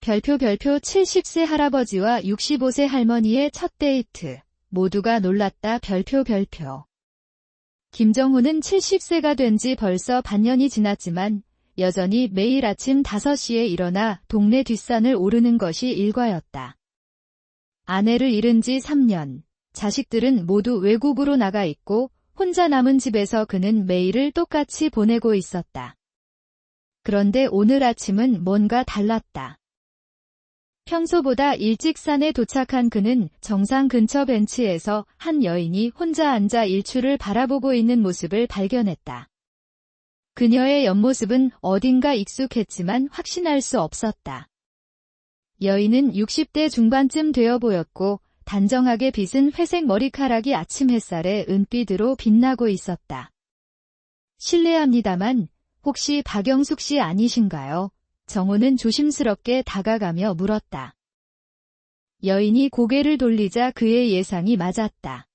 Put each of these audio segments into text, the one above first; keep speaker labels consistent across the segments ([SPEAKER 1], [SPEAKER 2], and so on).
[SPEAKER 1] 별표 70세 할아버지와 65세 할머니의 첫 데이트. 모두가 놀랐다. 별표. 김정호는 70세가 된 지 벌써 반년이 지났지만 여전히 매일 아침 5시에 일어나 동네 뒷산을 오르는 것이 일과였다. 아내를 잃은 지 3년, 자식들은 모두 외국으로 나가 있고 혼자 남은 집에서 그는 매일을 똑같이 보내고 있었다. 그런데 오늘 아침은 뭔가 달랐다. 평소보다 일찍 산에 도착한 그는 정상 근처 벤치에서 한 여인이 혼자 앉아 일출을 바라보고 있는 모습을 발견했다. 그녀의 옆모습은 어딘가 익숙했지만 확신할 수 없었다. 여인은 60대 중반쯤 되어 보였고 단정하게 빗은 회색 머리카락이 아침 햇살에 은빛으로 빛나고 있었다. 실례합니다만 혹시 박영숙 씨 아니신가요? 정호는 조심스럽게 다가가며 물었다. 여인이 고개를 돌리자 그의 예상이 맞았다.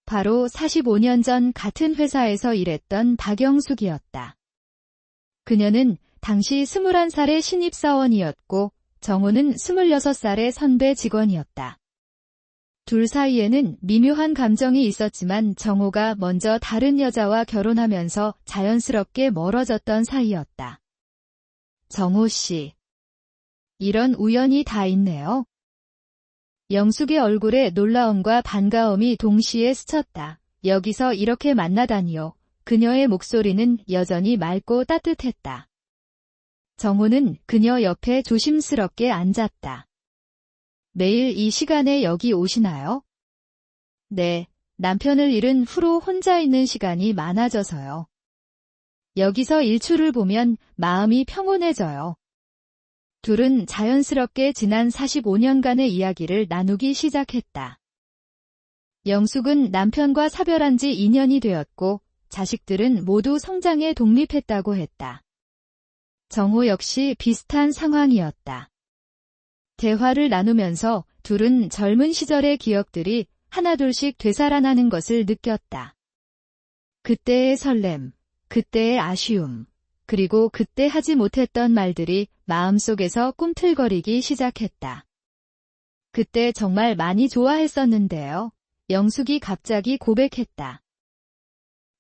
[SPEAKER 1] 바로 45년 전 같은 회사에서 일했던 박영숙이었다. 그녀는 당시 21살의 신입사원이었고 정호는 26살의 선배 직원이었다. 둘 사이에는 미묘한 감정이 있었지만 정호가 먼저 다른 여자와 결혼하면서 자연스럽게 멀어졌던 사이였다. 정호 씨. 이런 우연이 다 있네요. 영숙의 얼굴에 놀라움과 반가움이 동시에 스쳤다. 여기서 이렇게 만나다니요. 그녀의 목소리는 여전히 맑고 따뜻했다. 정호는 그녀 옆에 조심스럽게 앉았다. 매일 이 시간에 여기 오시나요? 네, 남편을 잃은 후로 혼자 있는 시간이 많아져서요. 여기서 일출을 보면 마음이 평온해져요. 둘은 자연스럽게 지난 45년간의 이야기를 나누기 시작했다. 영숙은 남편과 사별한 지 2년이 되었고 자식들은 모두 성장에 독립했다고 했다. 정호 역시 비슷한 상황이었다. 대화를 나누면서 둘은 젊은 시절의 기억들이 하나둘씩 되살아나는 것을 느꼈다. 그때의 설렘, 그때의 아쉬움, 그리고 그때 하지 못했던 말들이 마음속에서 꿈틀거리기 시작했다. 그때 정말 많이 좋아했었는데요. 영숙이 갑자기 고백했다.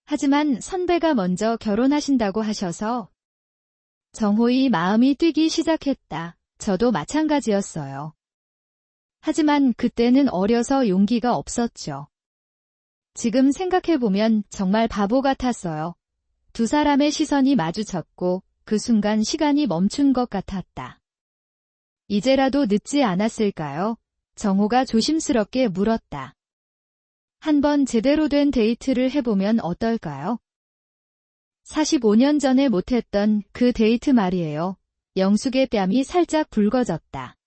[SPEAKER 1] 하지만 선배가 먼저 결혼하신다고 하셔서 정호의 마음이 뛰기 시작했다. 저도 마찬가지였어요. 하지만 그때는 어려서 용기가 없었죠. 지금 생각해보면 정말 바보 같았어요. 두 사람의 시선이 마주쳤고 그 순간 시간이 멈춘 것 같았다. 이제라도 늦지 않았을까요? 정호가 조심스럽게 물었다. 한번 제대로 된 데이트를 해보면 어떨까요? 45년 전에 못했던 그 데이트 말이에요. 영숙의 뺨이 살짝 붉어졌다.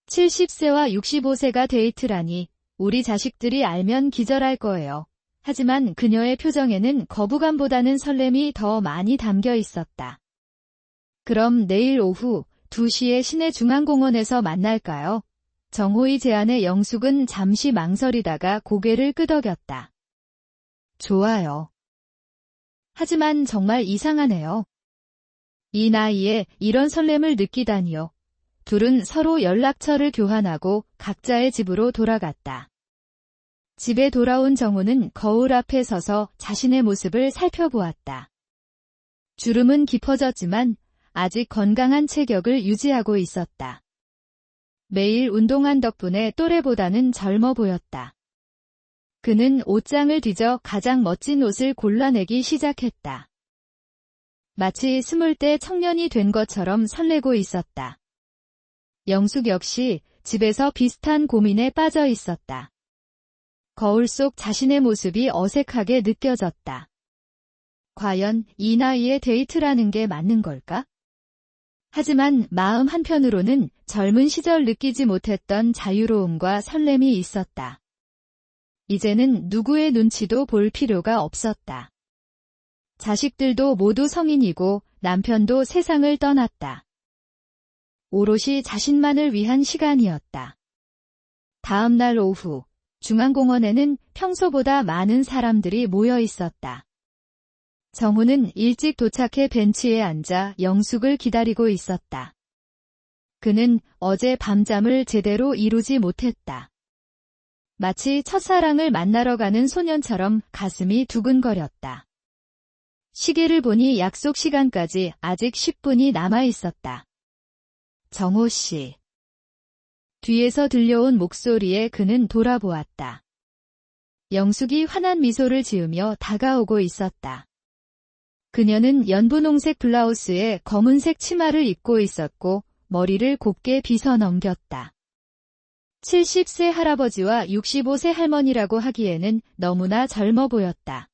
[SPEAKER 1] 70세와 65세가 데이트라니 우리 자식들이 알면 기절할 거예요. 하지만 그녀의 표정에는 거부감보다는 설렘이 더 많이 담겨 있었다. 그럼 내일 오후 2시에 시내중앙공원에서 만날까요? 정호의 제안에 영숙은 잠시 망설이다가 고개를 끄덕였다. 좋아요. 하지만 정말 이상하네요. 이 나이에 이런 설렘을 느끼다니요. 둘은 서로 연락처를 교환하고 각자의 집으로 돌아갔다. 집에 돌아온 정호는 거울 앞에 서서 자신의 모습을 살펴보았다. 주름은 깊어졌지만 아직 건강한 체격을 유지하고 있었다. 매일 운동한 덕분에 또래보다는 젊어 보였다. 그는 옷장을 뒤져 가장 멋진 옷을 골라내기 시작했다. 마치 20대 청년이 된 것처럼 설레고 있었다. 영숙 역시 집에서 비슷한 고민에 빠져 있었다. 거울 속 자신의 모습이 어색하게 느껴졌다. 과연 이 나이에 데이트라는 게 맞는 걸까? 하지만 마음 한편으로는 젊은 시절 느끼지 못했던 자유로움과 설렘이 있었다. 이제는 누구의 눈치도 볼 필요가 없었다. 자식들도 모두 성인이고 남편도 세상을 떠났다. 오롯이 자신만을 위한 시간이었다. 다음 날 오후 중앙공원에는 평소보다 많은 사람들이 모여 있었다. 정우는 일찍 도착해 벤치에 앉아 영숙을 기다리고 있었다. 그는 어제 밤잠을 제대로 이루지 못했다. 마치 첫사랑을 만나러 가는 소년처럼 가슴이 두근거렸다. 시계를 보니 약속 시간까지 아직 10분이 남아 있었다. 정호 씨. 뒤에서 들려온 목소리에 그는 돌아보았다. 영숙이 환한 미소를 지으며 다가오고 있었다. 그녀는 연분홍색 블라우스에 검은색 치마를 입고 있었고 머리를 곱게 빗어 넘겼다. 70세 할아버지와 65세 할머니라고 하기에는 너무나 젊어 보였다.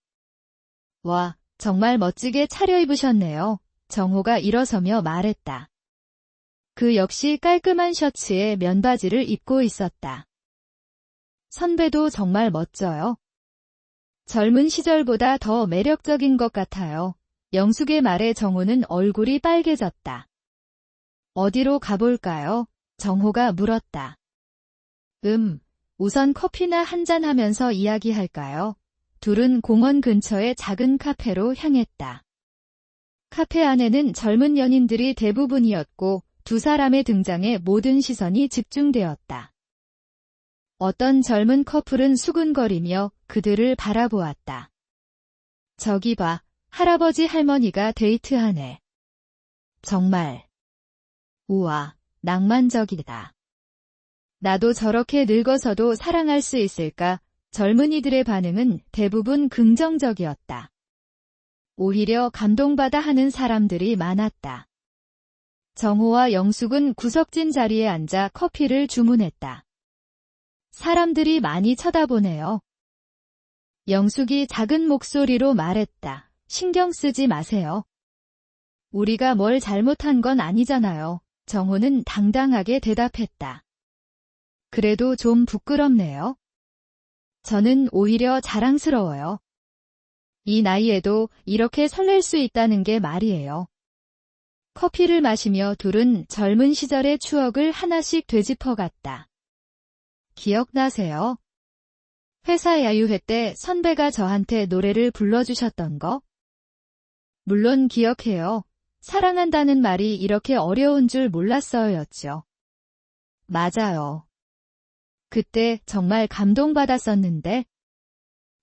[SPEAKER 1] 와, 정말 멋지게 차려입으셨네요. 정호가 일어서며 말했다. 그 역시 깔끔한 셔츠에 면바지를 입고 있었다. 선배도 정말 멋져요. 젊은 시절보다 더 매력적인 것 같아요. 영숙의 말에 정호는 얼굴이 빨개졌다. 어디로 가볼까요? 정호가 물었다. 우선 커피나 한잔 하면서 이야기할까요? 둘은 공원 근처의 작은 카페로 향했다. 카페 안에는 젊은 연인들이 대부분이었고 두 사람의 등장에 모든 시선이 집중되었다. 어떤 젊은 커플은 수군거리며 그들을 바라보았다. 저기 봐, 할아버지 할머니가 데이트하네. 정말. 우와, 낭만적이다. 나도 저렇게 늙어서도 사랑할 수 있을까? 젊은이들의 반응은 대부분 긍정적이었다. 오히려 감동받아 하는 사람들이 많았다. 정호와 영숙은 구석진 자리에 앉아 커피를 주문했다. 사람들이 많이 쳐다보네요. 영숙이 작은 목소리로 말했다. 신경 쓰지 마세요. 우리가 뭘 잘못한 건 아니잖아요. 정호는 당당하게 대답했다. 그래도 좀 부끄럽네요. 저는 오히려 자랑스러워요. 이 나이에도 이렇게 설렐 수 있다는 게 말이에요. 커피를 마시며 둘은 젊은 시절의 추억을 하나씩 되짚어갔다. 기억나세요? 회사 야유회 때 선배가 저한테 노래를 불러주셨던 거? 물론 기억해요. 사랑한다는 말이 이렇게 어려운 줄 몰랐어요였죠. 맞아요. 그때 정말 감동받았었는데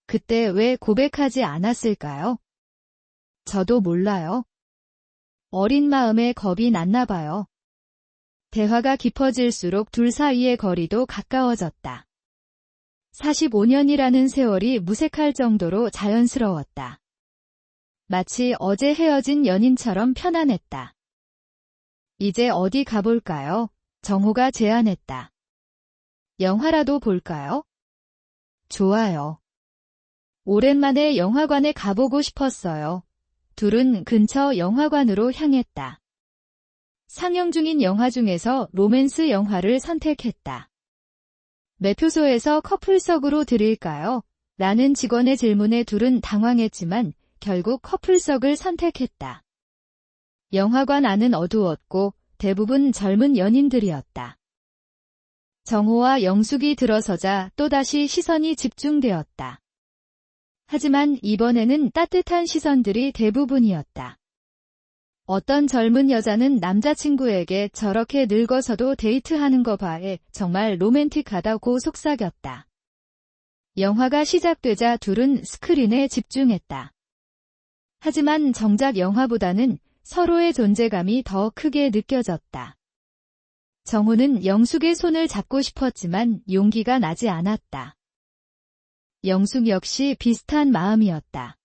[SPEAKER 1] 그때 왜 고백하지 않았을까요? 저도 몰라요. 어린 마음에 겁이 났나 봐요. 대화가 깊어질수록 둘 사이의 거리도 가까워졌다. 45년이라는 세월이 무색할 정도로 자연스러웠다. 마치 어제 헤어진 연인처럼 편안했다. 이제 어디 가볼까요? 정호가 제안했다. 영화라도 볼까요? 좋아요. 오랜만에 영화관에 가보고 싶었어요. 둘은 근처 영화관으로 향했다. 상영 중인 영화 중에서 로맨스 영화를 선택했다. 매표소에서 커플석으로 드릴까요? 라는 직원의 질문에 둘은 당황했지만 결국 커플석을 선택했다. 영화관 안은 어두웠고 대부분 젊은 연인들이었다. 정호와 영숙이 들어서자 또다시 시선이 집중되었다. 하지만 이번에는 따뜻한 시선들이 대부분이었다. 어떤 젊은 여자는 남자친구에게 저렇게 늙어서도 데이트하는 거 봐에 정말 로맨틱하다고 속삭였다. 영화가 시작되자 둘은 스크린에 집중했다. 하지만 정작 영화보다는 서로의 존재감이 더 크게 느껴졌다. 정호는 영숙의 손을 잡고 싶었지만 용기가 나지 않았다. 영숙 역시 비슷한 마음이었다.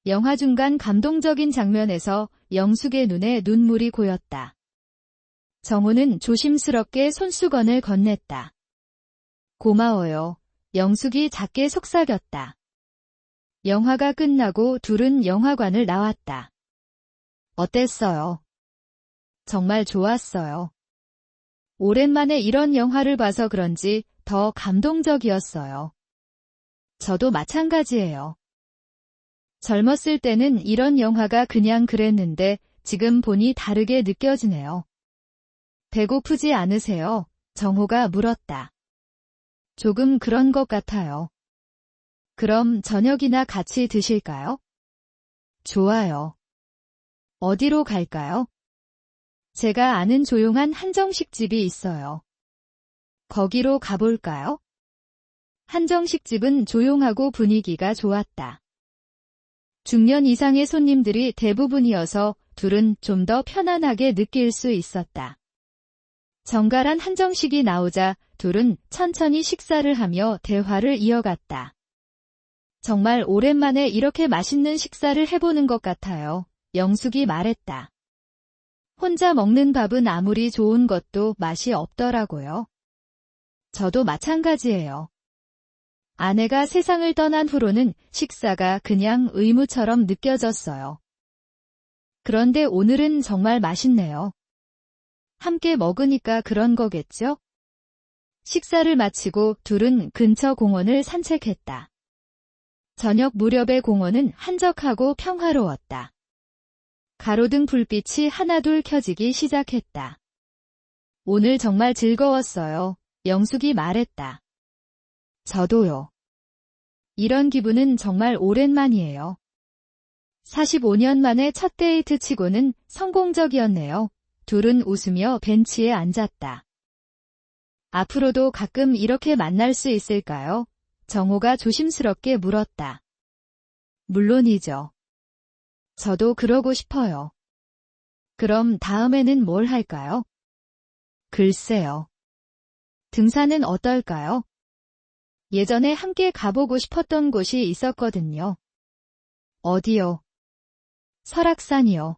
[SPEAKER 1] 영화 중간 감동적인 장면에서 영숙의 눈에 눈물이 고였다. 정호는 조심스럽게 손수건을 건넸다. 고마워요. 영숙이 작게 속삭였다. 영화가 끝나고 둘은 영화관을 나왔다. 어땠어요? 정말 좋았어요. 오랜만에 이런 영화를 봐서 그런지 더 감동적이었어요. 저도 마찬가지예요. 젊었을 때는 이런 영화가 그냥 그랬는데 지금 보니 다르게 느껴지네요. 배고프지 않으세요? 정호가 물었다. 조금 그런 것 같아요. 그럼 저녁이나 같이 드실까요? 좋아요. 어디로 갈까요? 제가 아는 조용한 한정식집이 있어요. 거기로 가볼까요? 한정식집은 조용하고 분위기가 좋았다. 중년 이상의 손님들이 대부분이어서 둘은 좀 더 편안하게 느낄 수 있었다. 정갈한 한정식이 나오자 둘은 천천히 식사를 하며 대화를 이어갔다. 정말 오랜만에 이렇게 맛있는 식사를 해보는 것 같아요. 영숙이 말했다. 혼자 먹는 밥은 아무리 좋은 것도 맛이 없더라고요. 저도 마찬가지예요. 아내가 세상을 떠난 후로는 식사가 그냥 의무처럼 느껴졌어요. 그런데 오늘은 정말 맛있네요. 함께 먹으니까 그런 거겠죠? 식사를 마치고 둘은 근처 공원을 산책했다. 저녁 무렵의 공원은 한적하고 평화로웠다. 가로등 불빛이 하나둘 켜지기 시작했다. 오늘 정말 즐거웠어요. 영숙이 말했다. 저도요. 이런 기분은 정말 오랜만이에요. 45년 만에 첫 데이트 치고는 성공적이었네요. 둘은 웃으며 벤치에 앉았다. 앞으로도 가끔 이렇게 만날 수 있을까요? 정호가 조심스럽게 물었다. 물론이죠. 저도 그러고 싶어요. 그럼 다음에는 뭘 할까요? 글쎄요. 등산은 어떨까요? 예전에 함께 가보고 싶었던 곳이 있었거든요. 어디요? 설악산이요.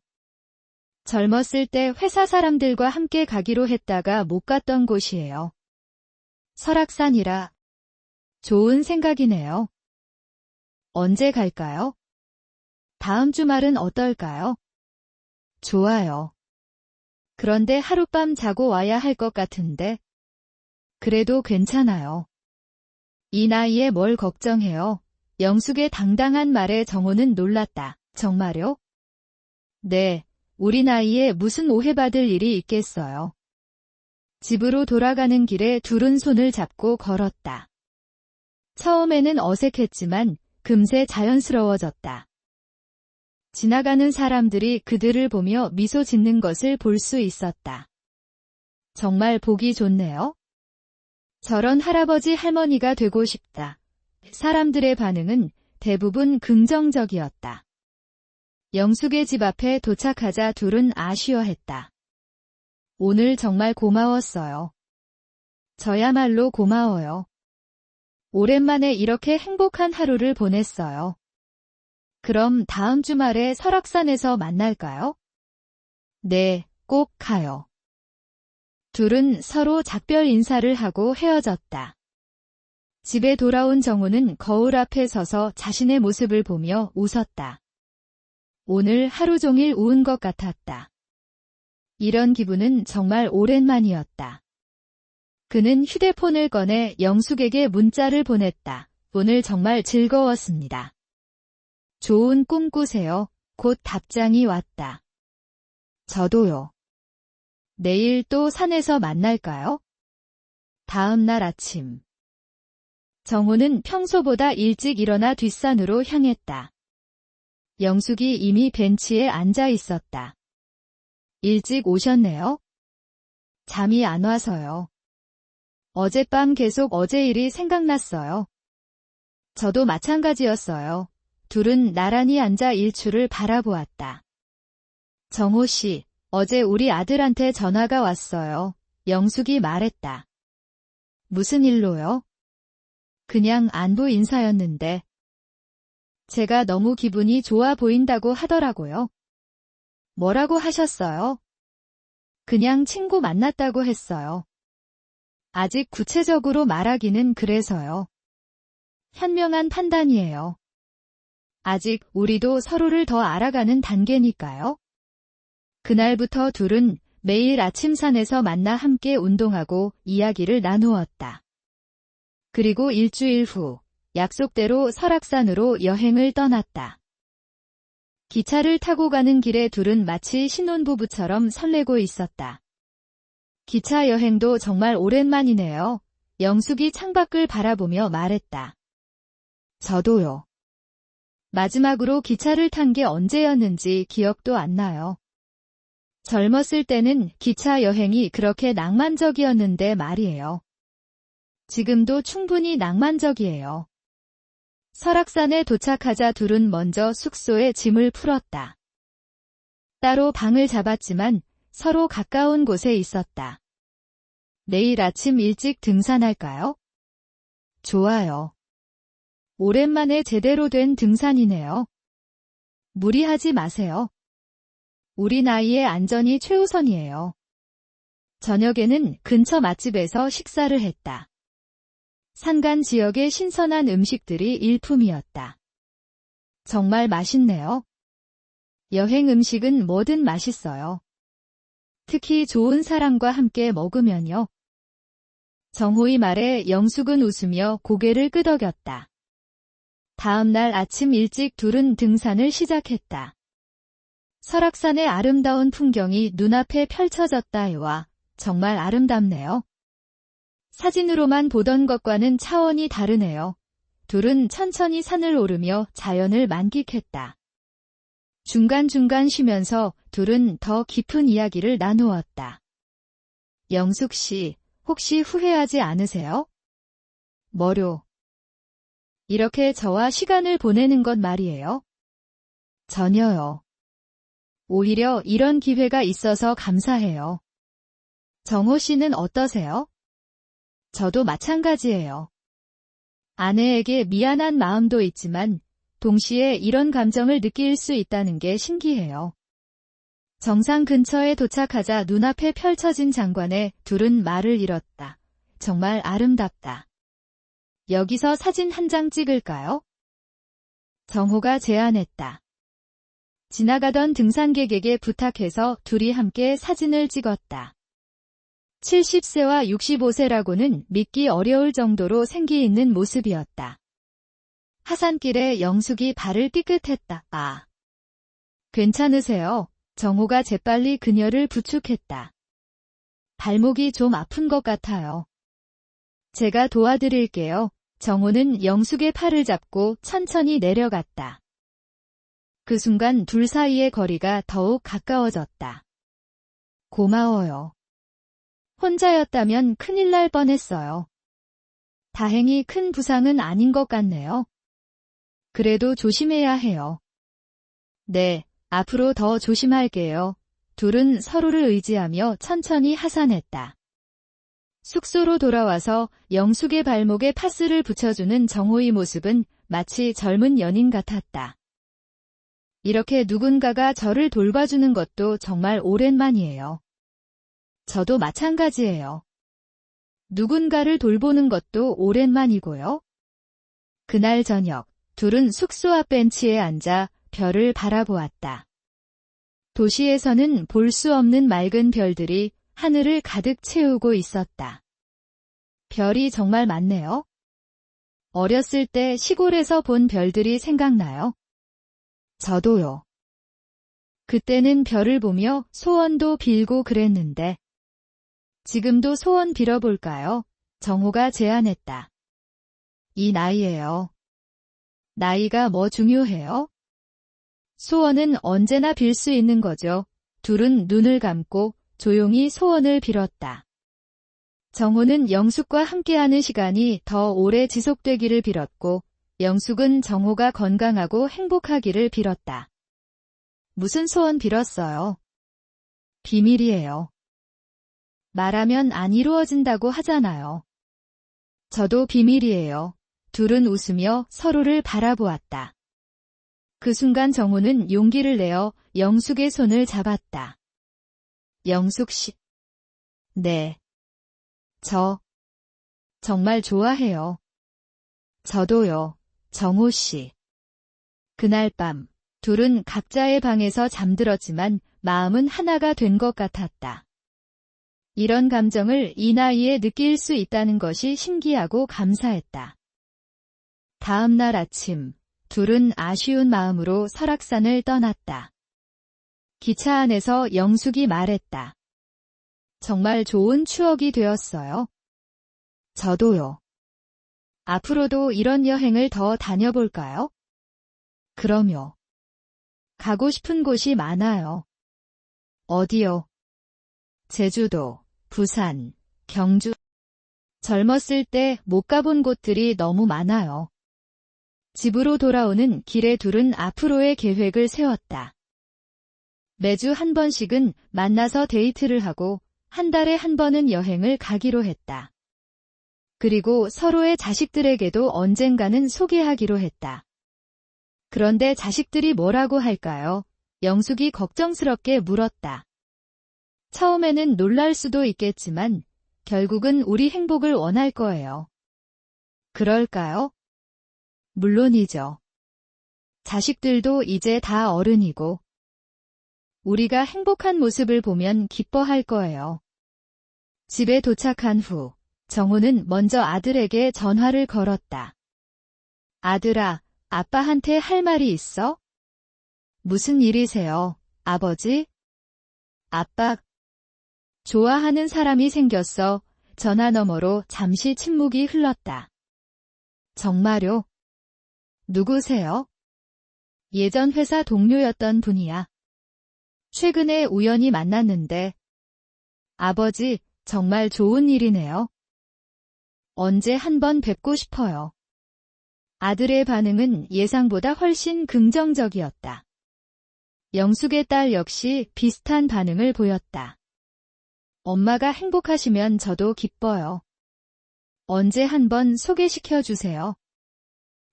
[SPEAKER 1] 젊었을 때 회사 사람들과 함께 가기로 했다가 못 갔던 곳이에요. 설악산이라 좋은 생각이네요. 언제 갈까요? 다음 주말은 어떨까요? 좋아요. 그런데 하룻밤 자고 와야 할 것 같은데. 그래도 괜찮아요. 이 나이에 뭘 걱정해요. 영숙의 당당한 말에 정호는 놀랐다. 정말요? 네, 우리 나이에 무슨 오해받을 일이 있겠어요. 집으로 돌아가는 길에 둘은 손을 잡고 걸었다. 처음에는 어색했지만 금세 자연스러워졌다. 지나가는 사람들이 그들을 보며 미소 짓는 것을 볼 수 있었다. 정말 보기 좋네요. 저런 할아버지 할머니가 되고 싶다. 사람들의 반응은 대부분 긍정적이었다. 영숙의 집 앞에 도착하자 둘은 아쉬워했다. 오늘 정말 고마웠어요. 저야말로 고마워요. 오랜만에 이렇게 행복한 하루를 보냈어요. 그럼 다음 주말에 설악산에서 만날까요? 네, 꼭 가요. 둘은 서로 작별 인사를 하고 헤어졌다. 집에 돌아온 정우는 거울 앞에 서서 자신의 모습을 보며 웃었다. 오늘 하루 종일 우은 것 같았다. 이런 기분은 정말 오랜만이었다. 그는 휴대폰을 꺼내 영숙에게 문자를 보냈다. 오늘 정말 즐거웠습니다. 좋은 꿈 꾸세요. 곧 답장이 왔다. 저도요. 내일 또 산에서 만날까요? 다음 날 아침. 정호는 평소보다 일찍 일어나 뒷산으로 향했다. 영숙이 이미 벤치에 앉아 있었다. 일찍 오셨네요? 잠이 안 와서요. 어젯밤 계속 어제 일이 생각났어요. 저도 마찬가지였어요. 둘은 나란히 앉아 일출을 바라보았다. 정호 씨, 어제 우리 아들한테 전화가 왔어요. 영숙이 말했다. 무슨 일로요? 그냥 안부 인사였는데. 제가 너무 기분이 좋아 보인다고 하더라고요. 뭐라고 하셨어요? 그냥 친구 만났다고 했어요. 아직 구체적으로 말하기는 그래서요. 현명한 판단이에요. 아직 우리도 서로를 더 알아가는 단계니까요. 그날부터 둘은 매일 아침 산에서 만나 함께 운동하고 이야기를 나누었다. 그리고 일주일 후 약속대로 설악산으로 여행을 떠났다. 기차를 타고 가는 길에 둘은 마치 신혼부부처럼 설레고 있었다. 기차 여행도 정말 오랜만이네요. 영숙이 창밖을 바라보며 말했다. 저도요. 마지막으로 기차를 탄 게 언제였는지 기억도 안 나요. 젊었을 때는 기차 여행이 그렇게 낭만적이었는데 말이에요. 지금도 충분히 낭만적이에요. 설악산에 도착하자 둘은 먼저 숙소에 짐을 풀었다. 따로 방을 잡았지만 서로 가까운 곳에 있었다. 내일 아침 일찍 등산할까요? 좋아요. 오랜만에 제대로 된 등산이네요. 무리하지 마세요. 우리 나이에 안전이 최우선이에요. 저녁에는 근처 맛집에서 식사를 했다. 산간 지역의 신선한 음식들이 일품이었다. 정말 맛있네요. 여행 음식은 뭐든 맛있어요. 특히 좋은 사람과 함께 먹으면요. 정호의 말에 영숙은 웃으며 고개를 끄덕였다. 다음 날 아침 일찍 둘은 등산을 시작했다. 설악산의 아름다운 풍경이 눈앞에 펼쳐졌다. 와, 정말 아름답네요. 사진으로만 보던 것과는 차원이 다르네요. 둘은 천천히 산을 오르며 자연을 만끽했다. 중간중간 쉬면서 둘은 더 깊은 이야기를 나누었다. 영숙 씨, 혹시 후회하지 않으세요? 뭐요? 이렇게 저와 시간을 보내는 것 말이에요. 전혀요. 오히려 이런 기회가 있어서 감사해요. 정호 씨는 어떠세요? 저도 마찬가지예요. 아내에게 미안한 마음도 있지만 동시에 이런 감정을 느낄 수 있다는 게 신기해요. 정상 근처에 도착하자 눈앞에 펼쳐진 장관에 둘은 말을 잃었다. 정말 아름답다. 여기서 사진 한 장 찍을까요? 정호가 제안했다. 지나가던 등산객에게 부탁해서 둘이 함께 사진을 찍었다. 70세와 65세라고는 믿기 어려울 정도로 생기 있는 모습이었다. 하산길에 영숙이 발을 삐끗했다. 아. 괜찮으세요? 정호가 재빨리 그녀를 부축했다. 발목이 좀 아픈 것 같아요. 제가 도와드릴게요. 정호는 영숙의 팔을 잡고 천천히 내려갔다. 그 순간 둘 사이의 거리가 더욱 가까워졌다. 고마워요. 혼자였다면 큰일 날 뻔했어요. 다행히 큰 부상은 아닌 것 같네요. 그래도 조심해야 해요. 네, 앞으로 더 조심할게요. 둘은 서로를 의지하며 천천히 하산했다. 숙소로 돌아와서 영숙의 발목에 파스를 붙여주는 정호의 모습은 마치 젊은 연인 같았다. 이렇게 누군가가 저를 돌봐주는 것도 정말 오랜만이에요. 저도 마찬가지예요. 누군가를 돌보는 것도 오랜만이고요. 그날 저녁, 둘은 숙소 앞 벤치에 앉아 별을 바라보았다. 도시에서는 볼 수 없는 맑은 별들이 하늘을 가득 채우고 있었다. 별이 정말 많네요. 어렸을 때 시골에서 본 별들이 생각나요. 저도요. 그때는 별을 보며 소원도 빌고 그랬는데 지금도 소원 빌어볼까요? 정호가 제안했다. 이 나이에요. 나이가 뭐 중요해요? 소원은 언제나 빌 수 있는 거죠. 둘은 눈을 감고 조용히 소원을 빌었다. 정호는 영숙과 함께하는 시간이 더 오래 지속되기를 빌었고 영숙은 정호가 건강하고 행복하기를 빌었다. 무슨 소원 빌었어요? 비밀이에요. 말하면 안 이루어진다고 하잖아요. 저도 비밀이에요. 둘은 웃으며 서로를 바라보았다. 그 순간 정호는 용기를 내어 영숙의 손을 잡았다. 영숙 씨. 네. 저 정말 좋아해요. 저도요. 정호 씨. 그날 밤, 둘은 각자의 방에서 잠들었지만 마음은 하나가 된 것 같았다. 이런 감정을 이 나이에 느낄 수 있다는 것이 신기하고 감사했다. 다음 날 아침, 둘은 아쉬운 마음으로 설악산을 떠났다. 기차 안에서 영숙이 말했다. 정말 좋은 추억이 되었어요. 저도요. 앞으로도 이런 여행을 더 다녀볼까요? 그럼요. 가고 싶은 곳이 많아요. 어디요? 제주도, 부산, 경주. 젊었을 때 못 가본 곳들이 너무 많아요. 집으로 돌아오는 길에 둘은 앞으로의 계획을 세웠다. 매주 한 번씩은 만나서 데이트를 하고 한 달에 한 번은 여행을 가기로 했다. 그리고 서로의 자식들에게도 언젠가는 소개하기로 했다. 그런데 자식들이 뭐라고 할까요? 영숙이 걱정스럽게 물었다. 처음에는 놀랄 수도 있겠지만 결국은 우리 행복을 원할 거예요. 그럴까요? 물론이죠. 자식들도 이제 다 어른이고 우리가 행복한 모습을 보면 기뻐할 거예요. 집에 도착한 후 정호는 먼저 아들에게 전화를 걸었다. 아들아, 아빠한테 할 말이 있어? 무슨 일이세요, 아버지? 아빠, 좋아하는 사람이 생겼어. 전화 너머로 잠시 침묵이 흘렀다. 정말요? 누구세요? 예전 회사 동료였던 분이야. 최근에 우연히 만났는데. 아버지, 정말 좋은 일이네요. 언제 한번 뵙고 싶어요. 아들의 반응은 예상보다 훨씬 긍정적이었다. 영숙의 딸 역시 비슷한 반응을 보였다. 엄마가 행복하시면 저도 기뻐요. 언제 한번 소개시켜 주세요.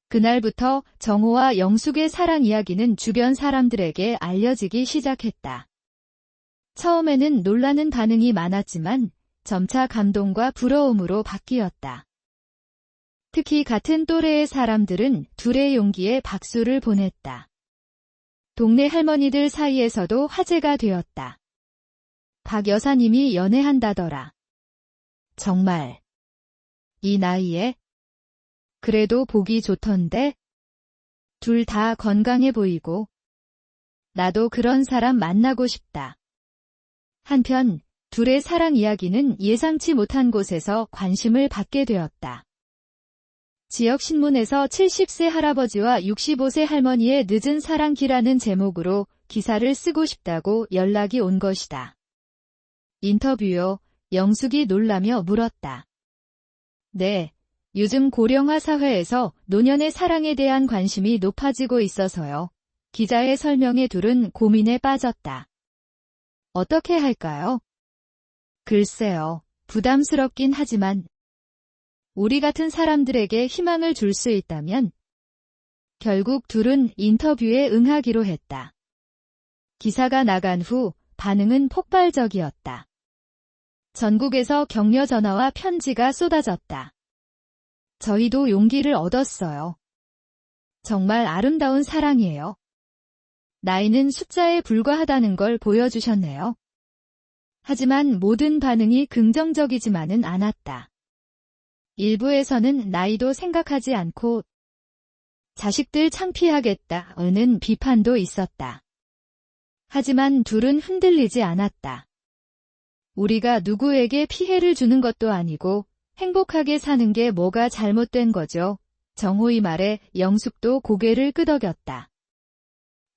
[SPEAKER 1] 그날부터 정호와 영숙의 사랑 이야기는 주변 사람들에게 알려지기 시작했다. 처음에는 놀라는 반응이 많았지만 점차 감동과 부러움으로 바뀌었다. 특히 같은 또래의 사람들은 둘의 용기에 박수를 보냈다. 동네 할머니들 사이에서도 화제가 되었다. 박 여사님이 연애한다더라. 정말. 이 나이에? 그래도 보기 좋던데? 둘 다 건강해 보이고. 나도 그런 사람 만나고 싶다. 한편 둘의 사랑 이야기는 예상치 못한 곳에서 관심을 받게 되었다. 지역 신문에서 70세 할아버지와 65세 할머니의 늦은 사랑기라는 제목으로 기사를 쓰고 싶다고 연락이 온 것이다. 인터뷰요. 영숙이 놀라며 물었다. 네, 요즘 고령화 사회에서 노년의 사랑에 대한 관심이 높아지고 있어서요. 기자의 설명에 둘은 고민에 빠졌다. 어떻게 할까요? 글쎄요, 부담스럽긴 하지만 우리 같은 사람들에게 희망을 줄 수 있다면. 결국 둘은 인터뷰에 응하기로 했다. 기사가 나간 후 반응은 폭발적이었다. 전국에서 격려 전화와 편지가 쏟아졌다. 저희도 용기를 얻었어요. 정말 아름다운 사랑이에요. 나이는 숫자에 불과하다는 걸 보여주셨네요. 하지만 모든 반응이 긍정적이지만은 않았다. 일부에서는 나이도 생각하지 않고 자식들 창피하겠다는 비판도 있었다. 하지만 둘은 흔들리지 않았다. 우리가 누구에게 피해를 주는 것도 아니고 행복하게 사는 게 뭐가 잘못된 거죠? 정호의 말에 영숙도 고개를 끄덕였다.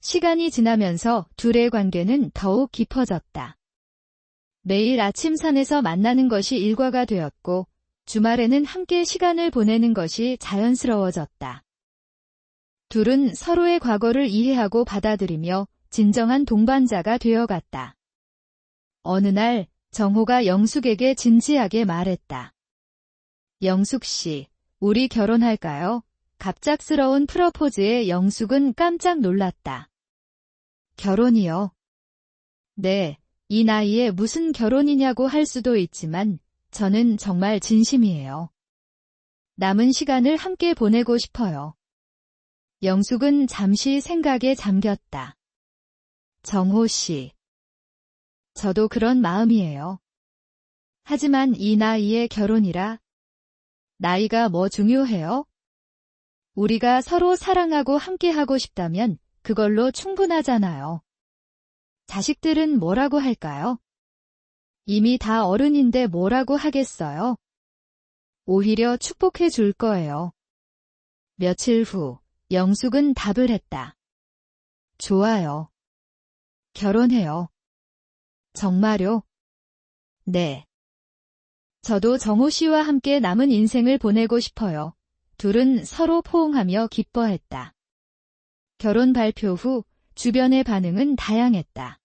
[SPEAKER 1] 시간이 지나면서 둘의 관계는 더욱 깊어졌다. 매일 아침 산에서 만나는 것이 일과가 되었고 주말에는 함께 시간을 보내는 것이 자연스러워졌다. 둘은 서로의 과거를 이해하고 받아들이며 진정한 동반자가 되어갔다. 어느 날 정호가 영숙에게 진지하게 말했다. 영숙 씨, 우리 결혼할까요? 갑작스러운 프러포즈에 영숙은 깜짝 놀랐다. 결혼이요? 네, 이 나이에 무슨 결혼이냐고 할 수도 있지만 저는 정말 진심이에요. 남은 시간을 함께 보내고 싶어요. 영숙은 잠시 생각에 잠겼다. 정호 씨. 저도 그런 마음이에요. 하지만 이 나이에 결혼이라. 나이가 뭐 중요해요? 우리가 서로 사랑하고 함께하고 싶다면 그걸로 충분하잖아요. 자식들은 뭐라고 할까요? 이미 다 어른인데 뭐라고 하겠어요? 오히려 축복해 줄 거예요. 며칠 후 영숙은 답을 했다. 좋아요. 결혼해요. 정말요? 네. 저도 정호 씨와 함께 남은 인생을 보내고 싶어요. 둘은 서로 포옹하며 기뻐했다. 결혼 발표 후 주변의 반응은 다양했다.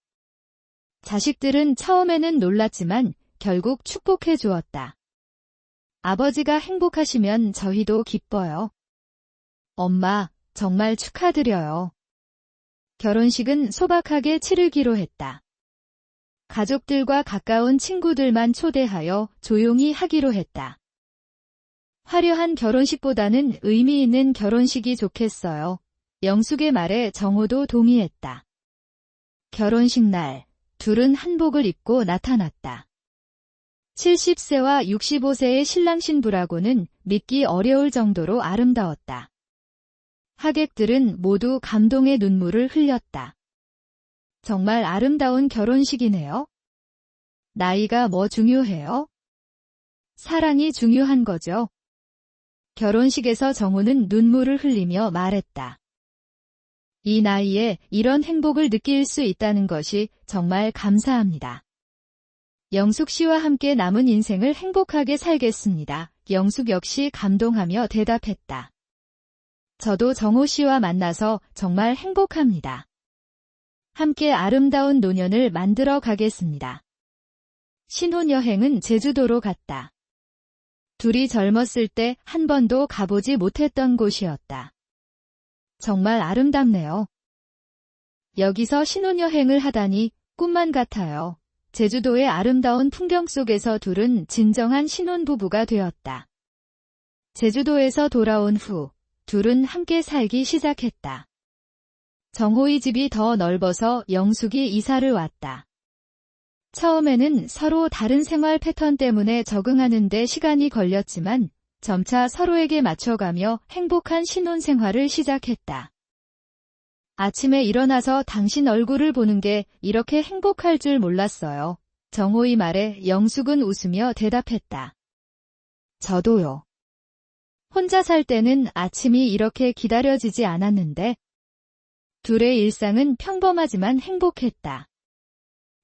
[SPEAKER 1] 자식들은 처음에는 놀랐지만 결국 축복해 주었다. 아버지가 행복하시면 저희도 기뻐요. 엄마, 정말 축하드려요. 결혼식은 소박하게 치르기로 했다. 가족들과 가까운 친구들만 초대하여 조용히 하기로 했다. 화려한 결혼식보다는 의미 있는 결혼식이 좋겠어요. 영숙의 말에 정호도 동의했다. 결혼식 날, 둘은 한복을 입고 나타났다. 70세와 65세의 신랑 신부라고는 믿기 어려울 정도로 아름다웠다. 하객들은 모두 감동의 눈물을 흘렸다. 정말 아름다운 결혼식이네요. 나이가 뭐 중요해요? 사랑이 중요한 거죠. 결혼식에서 정호는 눈물을 흘리며 말했다. 이 나이에 이런 행복을 느낄 수 있다는 것이 정말 감사합니다. 영숙 씨와 함께 남은 인생을 행복하게 살겠습니다. 영숙 역시 감동하며 대답했다. 저도 정호 씨와 만나서 정말 행복합니다. 함께 아름다운 노년을 만들어 가겠습니다. 신혼여행은 제주도로 갔다. 둘이 젊었을 때 한 번도 가보지 못했던 곳이었다. 정말 아름답네요. 여기서 신혼여행을 하다니 꿈만 같아요. 제주도의 아름다운 풍경 속에서 둘은 진정한 신혼부부가 되었다. 제주도에서 돌아온 후 둘은 함께 살기 시작했다. 정호의 집이 더 넓어서 영숙이 이사를 왔다. 처음에는 서로 다른 생활 패턴 때문에 적응하는 데 시간이 걸렸지만 점차 서로에게 맞춰가며 행복한 신혼생활을 시작했다. 아침에 일어나서 당신 얼굴을 보는 게 이렇게 행복할 줄 몰랐어요. 정호의 말에 영숙은 웃으며 대답했다. 저도요. 혼자 살 때는 아침이 이렇게 기다려지지 않았는데 둘의 일상은 평범하지만 행복했다.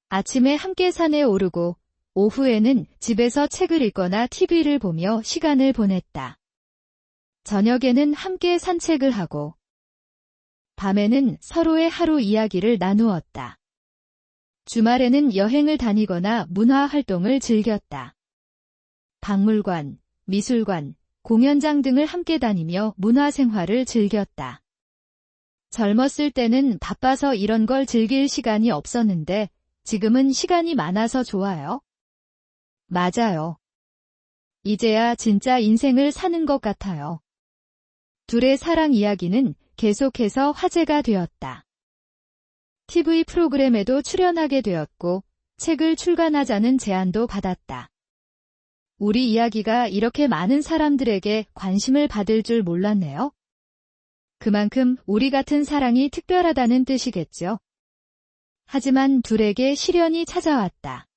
[SPEAKER 1] 아침에 함께 산에 오르고 오후에는 집에서 책을 읽거나 TV를 보며 시간을 보냈다. 저녁에는 함께 산책을 하고 밤에는 서로의 하루 이야기를 나누었다. 주말에는 여행을 다니거나 문화 활동을 즐겼다. 박물관, 미술관, 공연장 등을 함께 다니며 문화생활을 즐겼다. 젊었을 때는 바빠서 이런 걸 즐길 시간이 없었는데 지금은 시간이 많아서 좋아요. 맞아요. 이제야 진짜 인생을 사는 것 같아요. 둘의 사랑 이야기는 계속해서 화제가 되었다. TV 프로그램에도 출연하게 되었고 책을 출간하자는 제안도 받았다. 우리 이야기가 이렇게 많은 사람들에게 관심을 받을 줄 몰랐네요. 그만큼 우리 같은 사랑이 특별하다는 뜻이겠죠. 하지만 둘에게 시련이 찾아왔다.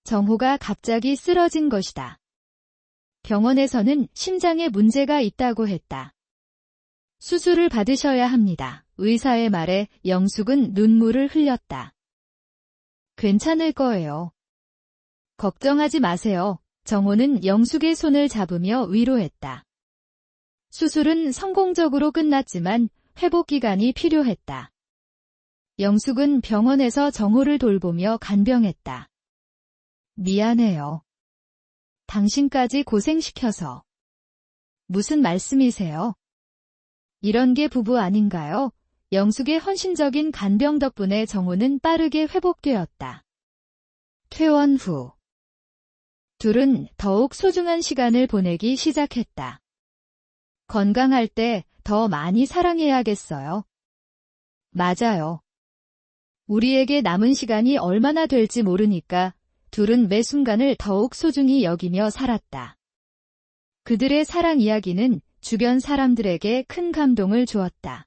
[SPEAKER 1] 정호가 갑자기 쓰러진 것이다. 병원에서는 심장에 문제가 있다고 했다. 수술을 받으셔야 합니다. 의사의 말에 영숙은 눈물을 흘렸다. 괜찮을 거예요. 걱정하지 마세요. 정호는 영숙의 손을 잡으며 위로했다. 수술은 성공적으로 끝났지만 회복 기간이 필요했다. 영숙은 병원에서 정호를 돌보며 간병했다. 미안해요. 당신까지 고생시켜서. 무슨 말씀이세요? 이런 게 부부 아닌가요? 영숙의 헌신적인 간병 덕분에 정호는 빠르게 회복되었다. 퇴원 후 둘은 더욱 소중한 시간을 보내기 시작했다. 건강할 때 더 많이 사랑해야겠어요. 맞아요. 우리에게 남은 시간이 얼마나 될지 모르니까 둘은 매 순간을 더욱 소중히 여기며 살았다. 그들의 사랑 이야기는 주변 사람들에게 큰 감동을 주었다.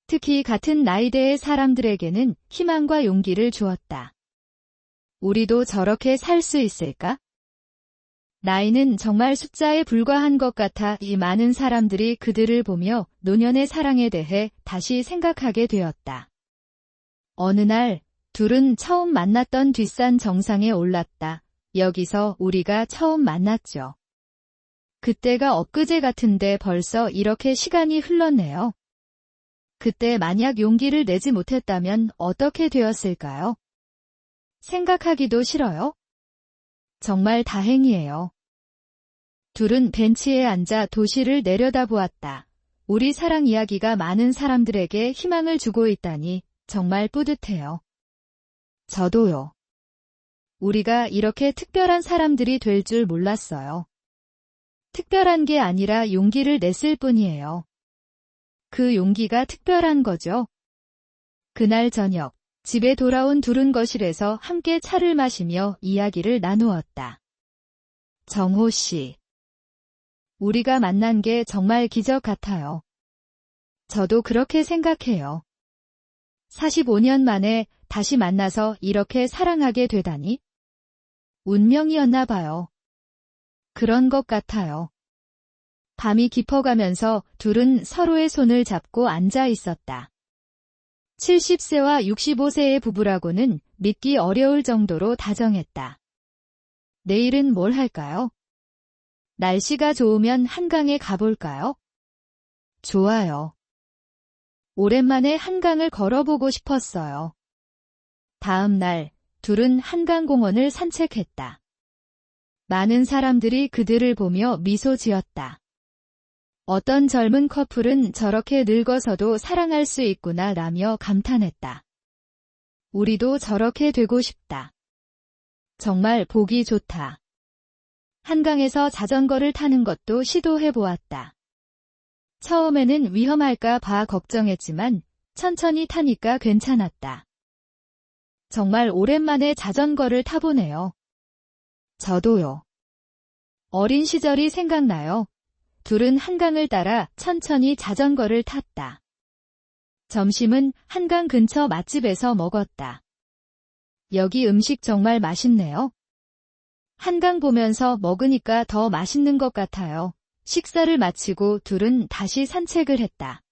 [SPEAKER 1] 특히 같은 나이대의 사람들에게는 희망과 용기를 주었다. 우리도 저렇게 살 수 있을까? 나이는 정말 숫자에 불과한 것 같아 이 많은 사람들이 그들을 보며 노년의 사랑에 대해 다시 생각하게 되었다. 어느 날 둘은 처음 만났던 뒷산 정상에 올랐다. 여기서 우리가 처음 만났죠. 그때가 엊그제 같은데 벌써 이렇게 시간이 흘렀네요. 그때 만약 용기를 내지 못했다면 어떻게 되었을까요? 생각하기도 싫어요. 정말 다행이에요. 둘은 벤치에 앉아 도시를 내려다보았다. 우리 사랑 이야기가 많은 사람들에게 희망을 주고 있다니 정말 뿌듯해요. 저도요. 우리가 이렇게 특별한 사람들이 될 줄 몰랐어요. 특별한 게 아니라 용기를 냈을 뿐이에요. 그 용기가 특별한 거죠. 그날 저녁, 집에 돌아온 둘은 거실에서 함께 차를 마시며 이야기를 나누었다. 정호 씨. 우리가 만난 게 정말 기적 같아요. 저도 그렇게 생각해요. 45년 만에 다시 만나서 이렇게 사랑하게 되다니? 운명이었나 봐요. 그런 것 같아요. 밤이 깊어가면서 둘은 서로의 손을 잡고 앉아 있었다. 70세와 65세의 부부라고는 믿기 어려울 정도로 다정했다. 내일은 뭘 할까요? 날씨가 좋으면 한강에 가볼까요? 좋아요. 오랜만에 한강을 걸어보고 싶었어요. 다음 날, 둘은 한강공원을 산책했다. 많은 사람들이 그들을 보며 미소 지었다. 어떤 젊은 커플은 저렇게 늙어서도 사랑할 수 있구나 라며 감탄했다. 우리도 저렇게 되고 싶다. 정말 보기 좋다. 한강에서 자전거를 타는 것도 시도해 보았다. 처음에는 위험할까 봐 걱정했지만 천천히 타니까 괜찮았다. 정말 오랜만에 자전거를 타보네요. 저도요. 어린 시절이 생각나요. 둘은 한강을 따라 천천히 자전거를 탔다. 점심은 한강 근처 맛집에서 먹었다. 여기 음식 정말 맛있네요. 한강 보면서 먹으니까 더 맛있는 것 같아요. 식사를 마치고 둘은 다시 산책을 했다.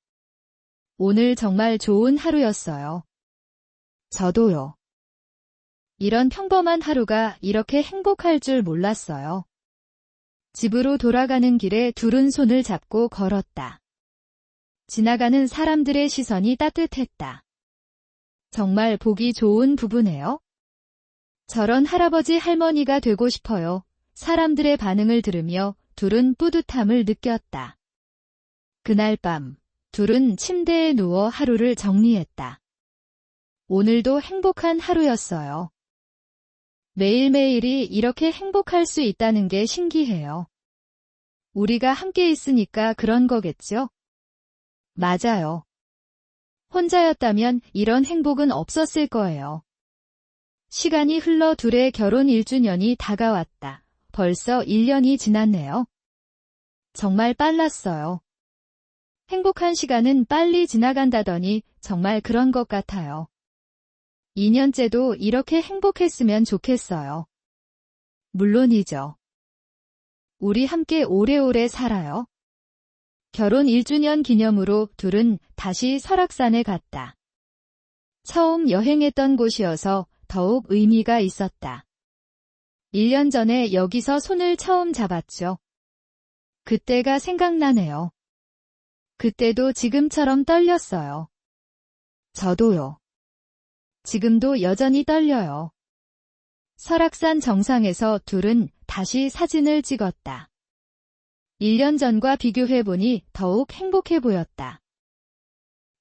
[SPEAKER 1] 오늘 정말 좋은 하루였어요. 저도요. 이런 평범한 하루가 이렇게 행복할 줄 몰랐어요. 집으로 돌아가는 길에 둘은 손을 잡고 걸었다. 지나가는 사람들의 시선이 따뜻했다. 정말 보기 좋은 부부네요. 저런 할아버지 할머니가 되고 싶어요. 사람들의 반응을 들으며 둘은 뿌듯함을 느꼈다. 그날 밤, 둘은 침대에 누워 하루를 정리했다. 오늘도 행복한 하루였어요. 매일매일이 이렇게 행복할 수 있다는 게 신기해요. 우리가 함께 있으니까 그런 거겠죠? 맞아요. 혼자였다면 이런 행복은 없었을 거예요. 시간이 흘러 둘의 결혼 1주년이 다가왔다. 벌써 1년이 지났네요. 정말 빨랐어요. 행복한 시간은 빨리 지나간다더니 정말 그런 것 같아요. 2년째도 이렇게 행복했으면 좋겠어요. 물론이죠. 우리 함께 오래오래 살아요. 결혼 1주년 기념으로 둘은 다시 설악산에 갔다. 처음 여행했던 곳이어서 더욱 의미가 있었다. 1년 전에 여기서 손을 처음 잡았죠. 그때가 생각나네요. 그때도 지금처럼 떨렸어요. 저도요. 지금도 여전히 떨려요. 설악산 정상에서 둘은 다시 사진을 찍었다. 1년 전과 비교해보니 더욱 행복해 보였다.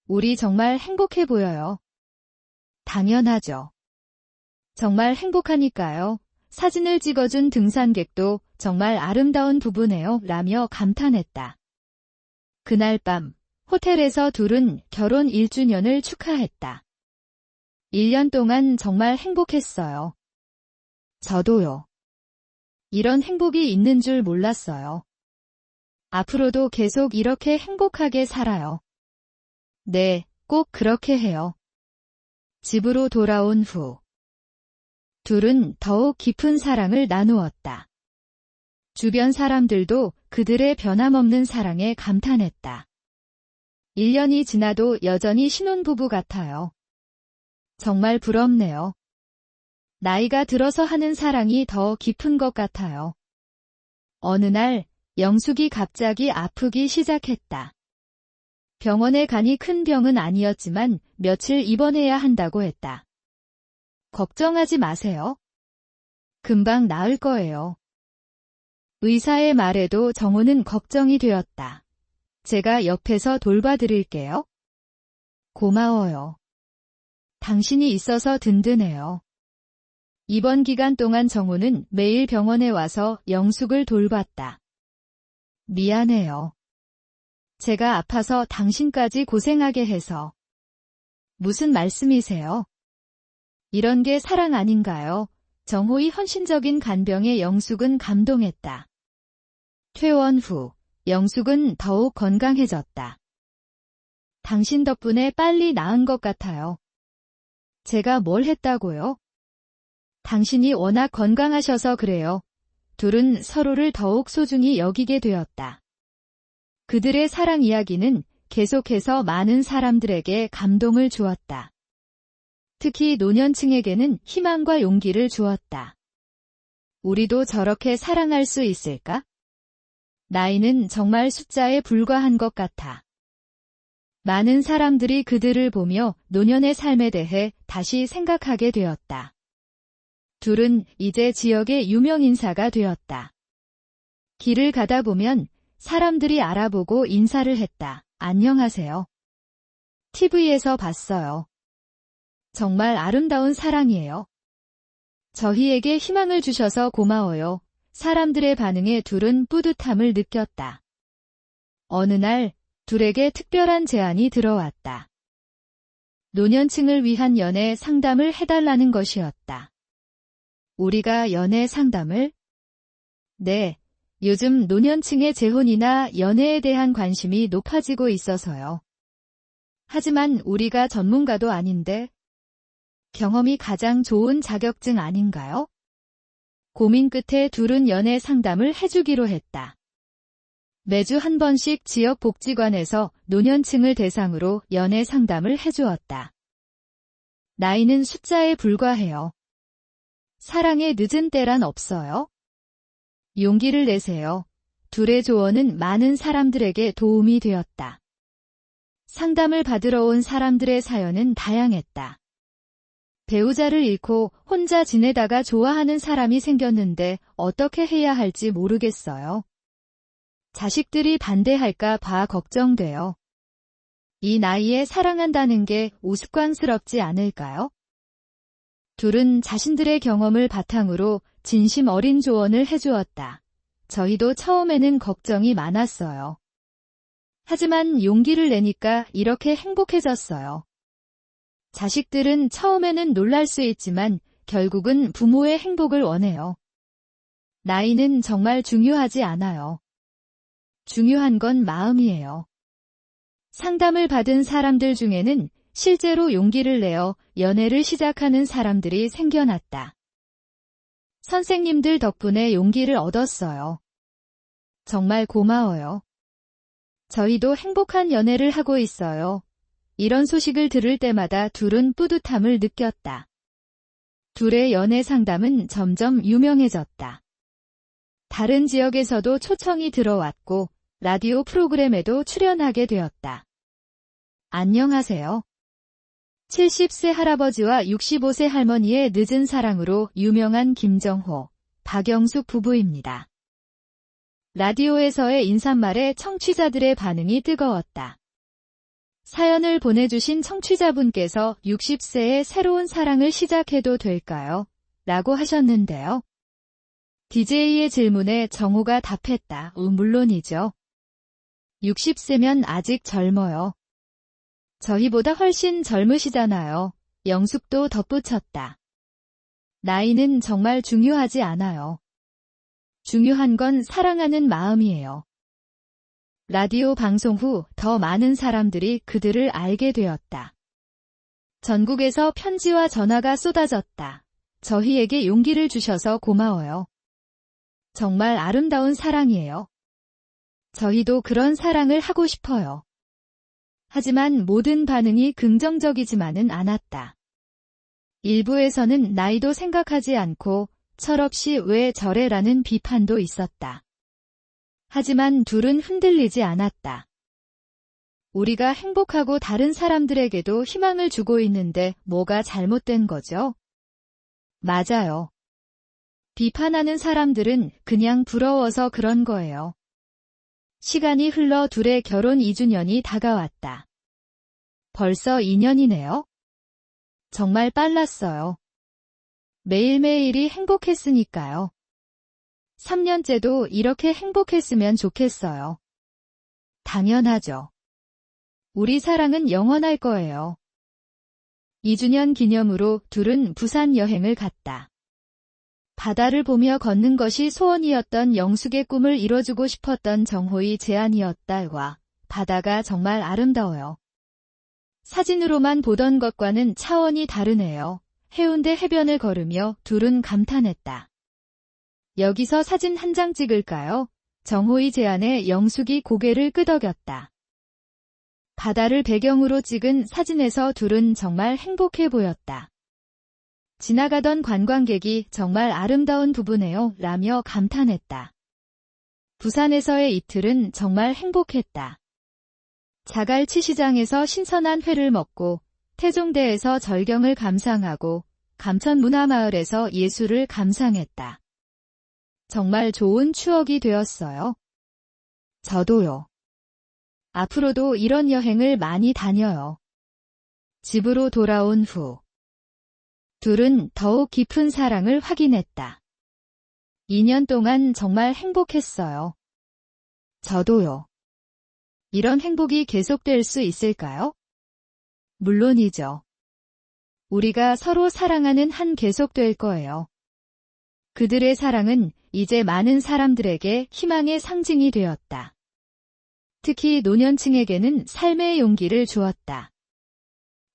[SPEAKER 1] 우리 정말 행복해 보여요. 당연하죠. 정말 행복하니까요. 사진을 찍어준 등산객도 정말 아름다운 부부네요 라며 감탄했다. 그날 밤 호텔에서 둘은 결혼 1주년을 축하했다. 1년 동안 정말 행복했어요. 저도요. 이런 행복이 있는 줄 몰랐어요. 앞으로도 계속 이렇게 행복하게 살아요. 네, 꼭 그렇게 해요. 집으로 돌아온 후 둘은 더욱 깊은 사랑을 나누었다. 주변 사람들도 그들의 변함없는 사랑에 감탄했다. 1년이 지나도 여전히 신혼부부 같아요. 정말 부럽네요. 나이가 들어서 하는 사랑이 더 깊은 것 같아요. 어느 날 영숙이 갑자기 아프기 시작했다. 병원에 가니 큰 병은 아니었지만 며칠 입원해야 한다고 했다. 걱정하지 마세요. 금방 나을 거예요. 의사의 말에도 정호는 걱정이 되었다. 제가 옆에서 돌봐드릴게요. 고마워요. 당신이 있어서 든든해요. 입원 기간 동안 정호는 매일 병원에 와서 영숙을 돌봤다. 미안해요. 제가 아파서 당신까지 고생하게 해서. 무슨 말씀이세요? 이런 게 사랑 아닌가요? 정호의 헌신적인 간병에 영숙은 감동했다. 퇴원 후 영숙은 더욱 건강해졌다. 당신 덕분에 빨리 나은 것 같아요. 제가 뭘 했다고요? 당신이 워낙 건강하셔서 그래요. 둘은 서로를 더욱 소중히 여기게 되었다. 그들의 사랑 이야기는 계속해서 많은 사람들에게 감동을 주었다. 특히 노년층에게는 희망과 용기를 주었다. 우리도 저렇게 사랑할 수 있을까? 나이는 정말 숫자에 불과한 것 같아. 많은 사람들이 그들을 보며 노년의 삶에 대해 다시 생각하게 되었다. 둘은 이제 지역의 유명 인사가 되었다. 길을 가다 보면 사람들이 알아보고 인사를 했다. 안녕하세요. TV에서 봤어요. 정말 아름다운 사랑이에요. 저희에게 희망을 주셔서 고마워요. 사람들의 반응에 둘은 뿌듯함을 느꼈다. 어느 날 둘에게 특별한 제안이 들어왔다. 노년층을 위한 연애 상담을 해달라는 것이었다. 우리가 연애 상담을? 네, 요즘 노년층의 재혼이나 연애에 대한 관심이 높아지고 있어서요. 하지만 우리가 전문가도 아닌데 경험이 가장 좋은 자격증 아닌가요? 고민 끝에 둘은 연애 상담을 해주기로 했다. 매주 한 번씩 지역 복지관에서 노년층을 대상으로 연애 상담을 해주었다. 나이는 숫자에 불과해요. 사랑의 늦은 때란 없어요. 용기를 내세요. 둘의 조언은 많은 사람들에게 도움이 되었다. 상담을 받으러 온 사람들의 사연은 다양했다. 배우자를 잃고 혼자 지내다가 좋아하는 사람이 생겼는데 어떻게 해야 할지 모르겠어요. 자식들이 반대할까 봐 걱정돼요. 이 나이에 사랑한다는 게 우스꽝스럽지 않을까요? 둘은 자신들의 경험을 바탕으로 진심 어린 조언을 해주었다. 저희도 처음에는 걱정이 많았어요. 하지만 용기를 내니까 이렇게 행복해졌어요. 자식들은 처음에는 놀랄 수 있지만 결국은 부모의 행복을 원해요. 나이는 정말 중요하지 않아요. 중요한 건 마음이에요. 상담을 받은 사람들 중에는 실제로 용기를 내어 연애를 시작하는 사람들이 생겨났다. 선생님들 덕분에 용기를 얻었어요. 정말 고마워요. 저희도 행복한 연애를 하고 있어요. 이런 소식을 들을 때마다 둘은 뿌듯함을 느꼈다. 둘의 연애 상담은 점점 유명해졌다. 다른 지역에서도 초청이 들어왔고 라디오 프로그램에도 출연하게 되었다. 안녕하세요. 70세 할아버지와 65세 할머니의 늦은 사랑으로 유명한 김정호, 박영숙 부부입니다. 라디오에서의 인사말에 청취자들의 반응이 뜨거웠다. 사연을 보내주신 청취자분께서 60세에 새로운 사랑을 시작해도 될까요? 라고 하셨는데요. DJ의 질문에 정호가 답했다. 물론이죠. 60세면 아직 젊어요. 저희보다 훨씬 젊으시잖아요. 영숙도 덧붙였다. 나이는 정말 중요하지 않아요. 중요한 건 사랑하는 마음이에요. 라디오 방송 후 더 많은 사람들이 그들을 알게 되었다. 전국에서 편지와 전화가 쏟아졌다. 저희에게 용기를 주셔서 고마워요. 정말 아름다운 사랑이에요. 저희도 그런 사랑을 하고 싶어요. 하지만 모든 반응이 긍정적이지만은 않았다. 일부에서는 나이도 생각하지 않고 철없이 왜 저래라는 비판도 있었다. 하지만 둘은 흔들리지 않았다. 우리가 행복하고 다른 사람들에게도 희망을 주고 있는데 뭐가 잘못된 거죠? 맞아요. 비판하는 사람들은 그냥 부러워서 그런 거예요. 시간이 흘러 둘의 결혼 2주년이 다가왔다. 벌써 2년이네요. 정말 빨랐어요. 매일매일이 행복했으니까요. 3년째도 이렇게 행복했으면 좋겠어요. 당연하죠. 우리 사랑은 영원할 거예요. 2주년 기념으로 둘은 부산 여행을 갔다. 바다를 보며 걷는 것이 소원이었던 영숙의 꿈을 이뤄주고 싶었던 정호의 제안이었다. 와, 바다가 정말 아름다워요. 사진으로만 보던 것과는 차원이 다르네요. 해운대 해변을 걸으며 둘은 감탄했다. 여기서 사진 한 장 찍을까요? 정호의 제안에 영숙이 고개를 끄덕였다. 바다를 배경으로 찍은 사진에서 둘은 정말 행복해 보였다. 지나가던 관광객이 정말 아름다운 부부네요 라며 감탄했다. 부산에서의 이틀은 정말 행복했다. 자갈치 시장에서 신선한 회를 먹고 태종대에서 절경을 감상하고 감천문화마을에서 예술을 감상했다. 정말 좋은 추억이 되었어요. 저도요. 앞으로도 이런 여행을 많이 다녀요. 집으로 돌아온 후 둘은 더욱 깊은 사랑을 확인했다. 2년 동안 정말 행복했어요. 저도요. 이런 행복이 계속될 수 있을까요? 물론이죠. 우리가 서로 사랑하는 한 계속될 거예요. 그들의 사랑은 이제 많은 사람들에게 희망의 상징이 되었다. 특히 노년층에게는 삶의 용기를 주었다.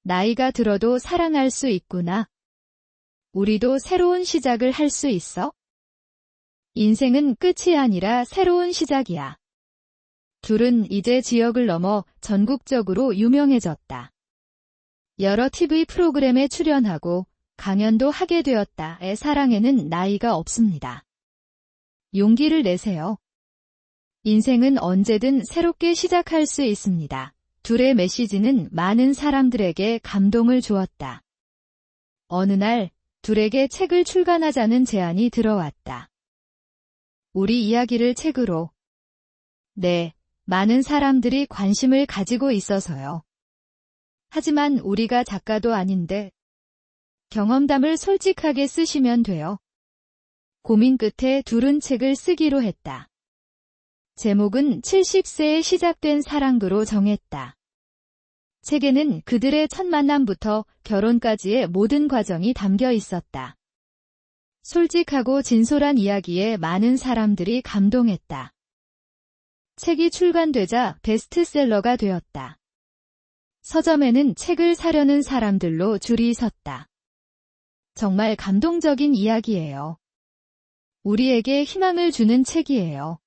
[SPEAKER 1] 나이가 들어도 사랑할 수 있구나. 우리도 새로운 시작을 할 수 있어? 인생은 끝이 아니라 새로운 시작이야. 둘은 이제 지역을 넘어 전국적으로 유명해졌다. 여러 TV 프로그램에 출연하고 강연도 하게 되었다의 사랑에는 나이가 없습니다. 용기를 내세요. 인생은 언제든 새롭게 시작할 수 있습니다. 둘의 메시지는 많은 사람들에게 감동을 주었다. 어느 날 둘에게 책을 출간하자는 제안이 들어왔다. 우리 이야기를 책으로. 네, 많은 사람들이 관심을 가지고 있어서요. 하지만 우리가 작가도 아닌데 경험담을 솔직하게 쓰시면 돼요. 고민 끝에 둘은 책을 쓰기로 했다. 제목은 70세에 시작된 사랑으로 정했다. 책에는 그들의 첫 만남부터 결혼까지의 모든 과정이 담겨 있었다. 솔직하고 진솔한 이야기에 많은 사람들이 감동했다. 책이 출간되자 베스트셀러가 되었다. 서점에는 책을 사려는 사람들로 줄이 섰다. 정말 감동적인 이야기예요. 우리에게 희망을 주는 책이에요.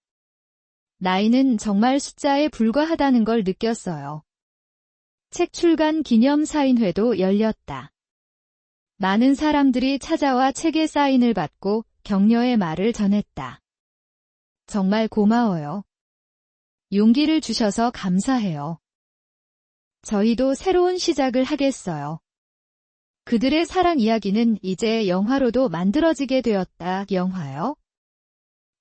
[SPEAKER 1] 나이는 정말 숫자에 불과하다는 걸 느꼈어요. 책 출간 기념 사인회도 열렸다. 많은 사람들이 찾아와 책의 사인을 받고 격려의 말을 전했다. 정말 고마워요. 용기를 주셔서 감사해요. 저희도 새로운 시작을 하겠어요. 그들의 사랑 이야기는 이제 영화로도 만들어지게 되었다. 영화요?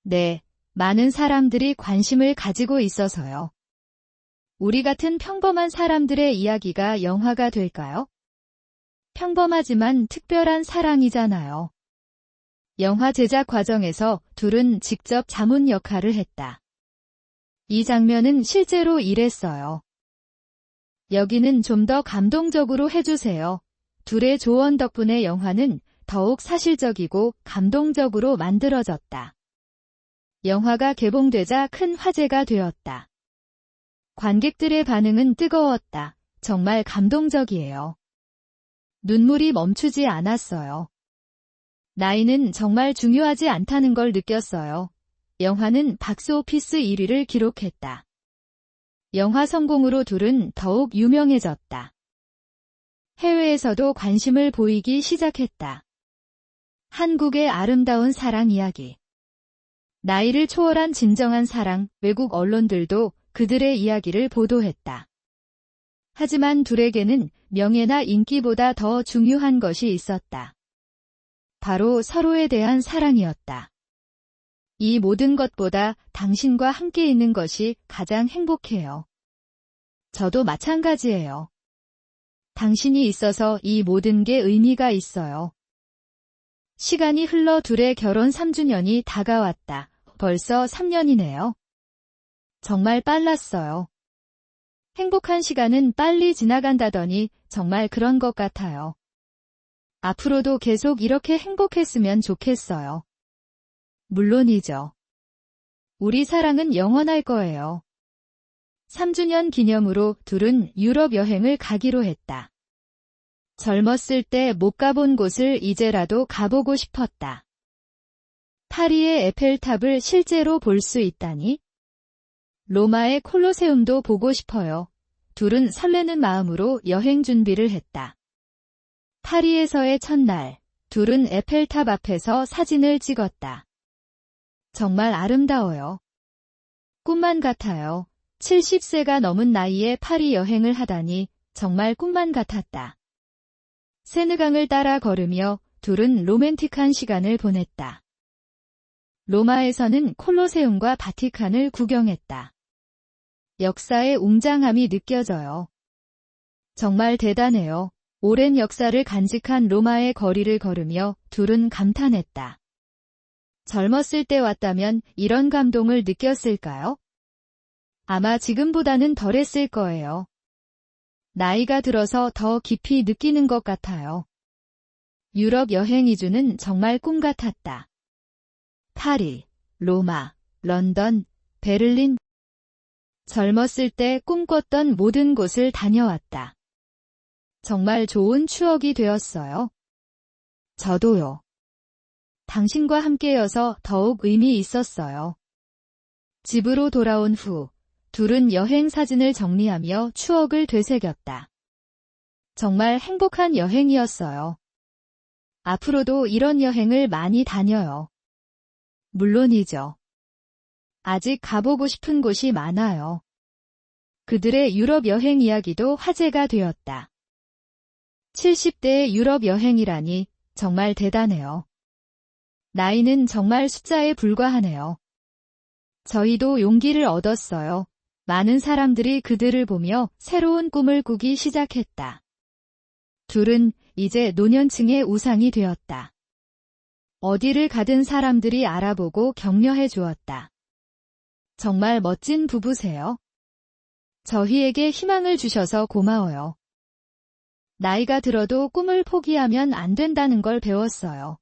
[SPEAKER 1] 네, 많은 사람들이 관심을 가지고 있어서요. 우리 같은 평범한 사람들의 이야기가 영화가 될까요? 평범하지만 특별한 사랑이잖아요. 영화 제작 과정에서 둘은 직접 자문 역할을 했다. 이 장면은 실제로 이랬어요. 여기는 좀 더 감동적으로 해주세요. 둘의 조언 덕분에 영화는 더욱 사실적이고 감동적으로 만들어졌다. 영화가 개봉되자 큰 화제가 되었다. 관객들의 반응은 뜨거웠다. 정말 감동적이에요. 눈물이 멈추지 않았어요. 나이는 정말 중요하지 않다는 걸 느꼈어요. 영화는 박스오피스 1위를 기록했다. 영화 성공으로 둘은 더욱 유명해졌다. 해외에서도 관심을 보이기 시작했다. 한국의 아름다운 사랑 이야기. 나이를 초월한 진정한 사랑, 외국 언론들도 그들의 이야기를 보도했다. 하지만 둘에게는 명예나 인기보다 더 중요한 것이 있었다. 바로 서로에 대한 사랑이었다. 이 모든 것보다 당신과 함께 있는 것이 가장 행복해요. 저도 마찬가지예요. 당신이 있어서 이 모든 게 의미가 있어요. 시간이 흘러 둘의 결혼 3주년이 다가왔다. 벌써 3년이네요. 정말 빨랐어요. 행복한 시간은 빨리 지나간다더니 정말 그런 것 같아요. 앞으로도 계속 이렇게 행복했으면 좋겠어요. 물론이죠. 우리 사랑은 영원할 거예요. 3주년 기념으로 둘은 유럽 여행을 가기로 했다. 젊었을 때 못 가본 곳을 이제라도 가보고 싶었다. 파리의 에펠탑을 실제로 볼 수 있다니? 로마의 콜로세움도 보고 싶어요. 둘은 설레는 마음으로 여행 준비를 했다. 파리에서의 첫날, 둘은 에펠탑 앞에서 사진을 찍었다. 정말 아름다워요. 꿈만 같아요. 70세가 넘은 나이에 파리 여행을 하다니 정말 꿈만 같았다. 세느강을 따라 걸으며 둘은 로맨틱한 시간을 보냈다. 로마에서는 콜로세움과 바티칸을 구경했다. 역사의 웅장함이 느껴져요. 정말 대단해요. 오랜 역사를 간직한 로마의 거리를 걸으며 둘은 감탄했다. 젊었을 때 왔다면 이런 감동을 느꼈을까요? 아마 지금보다는 덜했을 거예요. 나이가 들어서 더 깊이 느끼는 것 같아요. 유럽 여행 2주는 정말 꿈 같았다. 파리, 로마, 런던, 베를린. 젊었을 때 꿈꿨던 모든 곳을 다녀왔다. 정말 좋은 추억이 되었어요. 저도요. 당신과 함께여서 더욱 의미 있었어요. 집으로 돌아온 후, 둘은 여행 사진을 정리하며 추억을 되새겼다. 정말 행복한 여행이었어요. 앞으로도 이런 여행을 많이 다녀요. 물론이죠. 아직 가보고 싶은 곳이 많아요. 그들의 유럽 여행 이야기도 화제가 되었다. 70대의 유럽 여행이라니 정말 대단해요. 나이는 정말 숫자에 불과하네요. 저희도 용기를 얻었어요. 많은 사람들이 그들을 보며 새로운 꿈을 꾸기 시작했다. 둘은 이제 노년층의 우상이 되었다. 어디를 가든 사람들이 알아보고 격려해 주었다. 정말 멋진 부부세요. 저희에게 희망을 주셔서 고마워요. 나이가 들어도 꿈을 포기하면 안 된다는 걸 배웠어요.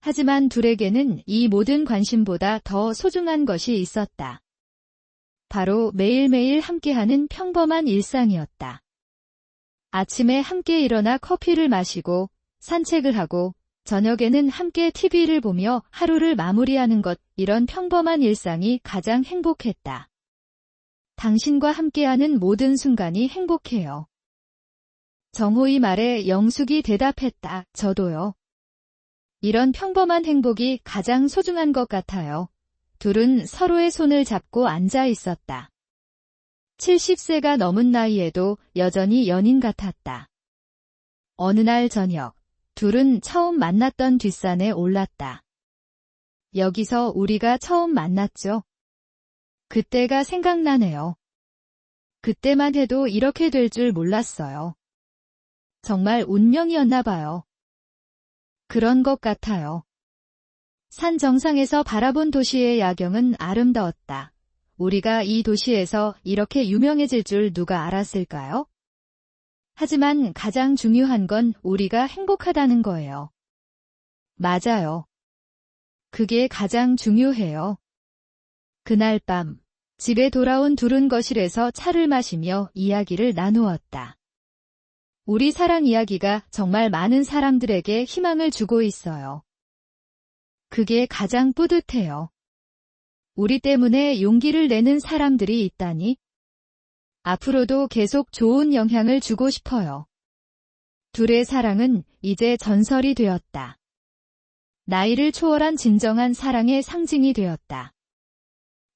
[SPEAKER 1] 하지만 둘에게는 이 모든 관심보다 더 소중한 것이 있었다. 바로 매일매일 함께하는 평범한 일상이었다. 아침에 함께 일어나 커피를 마시고 산책을 하고 저녁에는 함께 TV를 보며 하루를 마무리하는 것, 이런 평범한 일상이 가장 행복했다. 당신과 함께하는 모든 순간이 행복해요. 정호의 말에 영숙이 대답했다. 저도요. 이런 평범한 행복이 가장 소중한 것 같아요. 둘은 서로의 손을 잡고 앉아 있었다. 70세가 넘은 나이에도 여전히 연인 같았다. 어느 날 저녁, 둘은 처음 만났던 뒷산에 올랐다. 여기서 우리가 처음 만났죠? 그때가 생각나네요. 그때만 해도 이렇게 될 줄 몰랐어요. 정말 운명이었나 봐요. 그런 것 같아요. 산 정상에서 바라본 도시의 야경은 아름다웠다. 우리가 이 도시에서 이렇게 유명해질 줄 누가 알았을까요? 하지만 가장 중요한 건 우리가 행복하다는 거예요. 맞아요. 그게 가장 중요해요. 그날 밤, 집에 돌아온 둘은 거실에서 차를 마시며 이야기를 나누었다. 우리 사랑 이야기가 정말 많은 사람들에게 희망을 주고 있어요. 그게 가장 뿌듯해요. 우리 때문에 용기를 내는 사람들이 있다니. 앞으로도 계속 좋은 영향을 주고 싶어요. 둘의 사랑은 이제 전설이 되었다. 나이를 초월한 진정한 사랑의 상징이 되었다.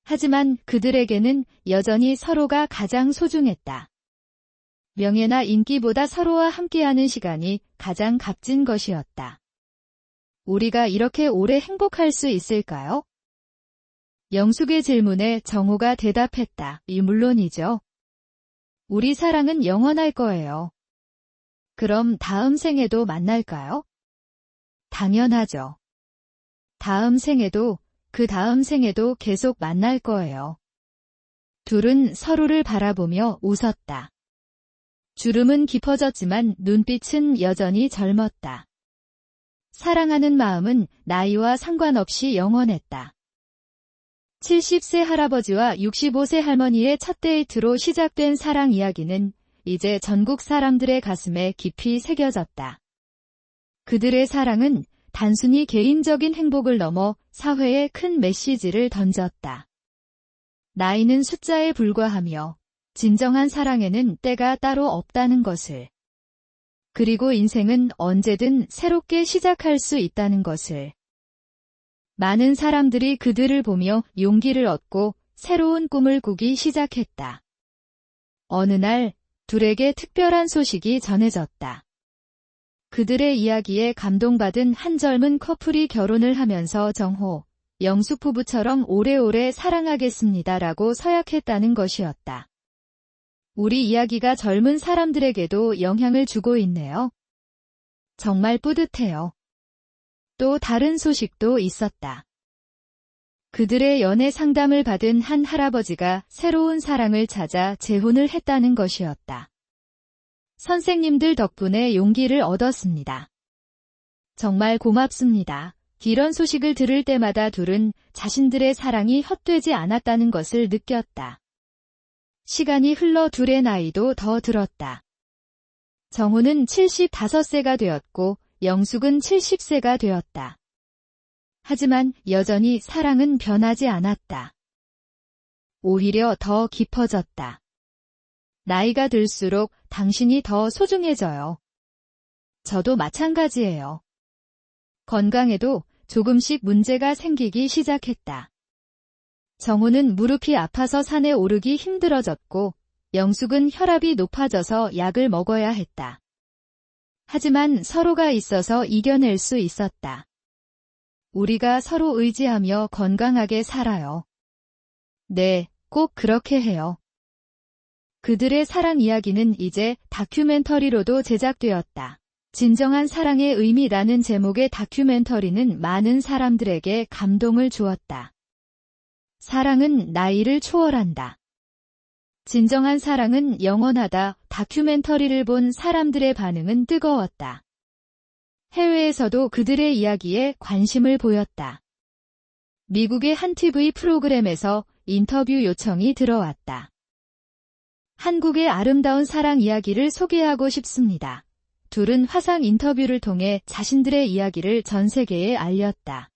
[SPEAKER 1] 하지만 그들에게는 여전히 서로가 가장 소중했다. 명예나 인기보다 서로와 함께하는 시간이 가장 값진 것이었다. 우리가 이렇게 오래 행복할 수 있을까요? 영숙의 질문에 정호가 대답했다. 물론이죠. 우리 사랑은 영원할 거예요. 그럼 다음 생에도 만날까요? 당연하죠. 다음 생에도, 그 다음 생에도 계속 만날 거예요. 둘은 서로를 바라보며 웃었다. 주름은 깊어졌지만 눈빛은 여전히 젊었다. 사랑하는 마음은 나이와 상관없이 영원했다. 70세 할아버지와 65세 할머니의 첫 데이트로 시작된 사랑 이야기는 이제 전국 사람들의 가슴에 깊이 새겨졌다. 그들의 사랑은 단순히 개인적인 행복을 넘어 사회에 큰 메시지를 던졌다. 나이는 숫자에 불과하며 진정한 사랑에는 때가 따로 없다는 것을. 그리고 인생은 언제든 새롭게 시작할 수 있다는 것을. 많은 사람들이 그들을 보며 용기를 얻고 새로운 꿈을 꾸기 시작했다. 어느 날 둘에게 특별한 소식이 전해졌다. 그들의 이야기에 감동받은 한 젊은 커플이 결혼을 하면서 정호, 영숙 부부처럼 오래오래 사랑하겠습니다라고 서약했다는 것이었다. 우리 이야기가 젊은 사람들에게도 영향을 주고 있네요. 정말 뿌듯해요. 또 다른 소식도 있었다. 그들의 연애 상담을 받은 한 할아버지가 새로운 사랑을 찾아 재혼을 했다는 것이었다. 선생님들 덕분에 용기를 얻었습니다. 정말 고맙습니다. 이런 소식을 들을 때마다 둘은 자신들의 사랑이 헛되지 않았다는 것을 느꼈다. 시간이 흘러 둘의 나이도 더 들었다. 정호는 75세가 되었고 영숙은 70세가 되었다. 하지만 여전히 사랑은 변하지 않았다. 오히려 더 깊어졌다. 나이가 들수록 당신이 더 소중해져요. 저도 마찬가지예요. 건강에도 조금씩 문제가 생기기 시작했다. 정호는 무릎이 아파서 산에 오르기 힘들어졌고 영숙은 혈압이 높아져서 약을 먹어야 했다. 하지만 서로가 있어서 이겨낼 수 있었다. 우리가 서로 의지하며 건강하게 살아요. 네, 꼭 그렇게 해요. 그들의 사랑 이야기는 이제 다큐멘터리로도 제작되었다. 진정한 사랑의 의미라는 제목의 다큐멘터리는 많은 사람들에게 감동을 주었다. 사랑은 나이를 초월한다. 진정한 사랑은 영원하다. 다큐멘터리를 본 사람들의 반응은 뜨거웠다. 해외에서도 그들의 이야기에 관심을 보였다. 미국의 한 TV 프로그램에서 인터뷰 요청이 들어왔다. 한국의 아름다운 사랑 이야기를 소개하고 싶습니다. 둘은 화상 인터뷰를 통해 자신들의 이야기를 전 세계에 알렸다.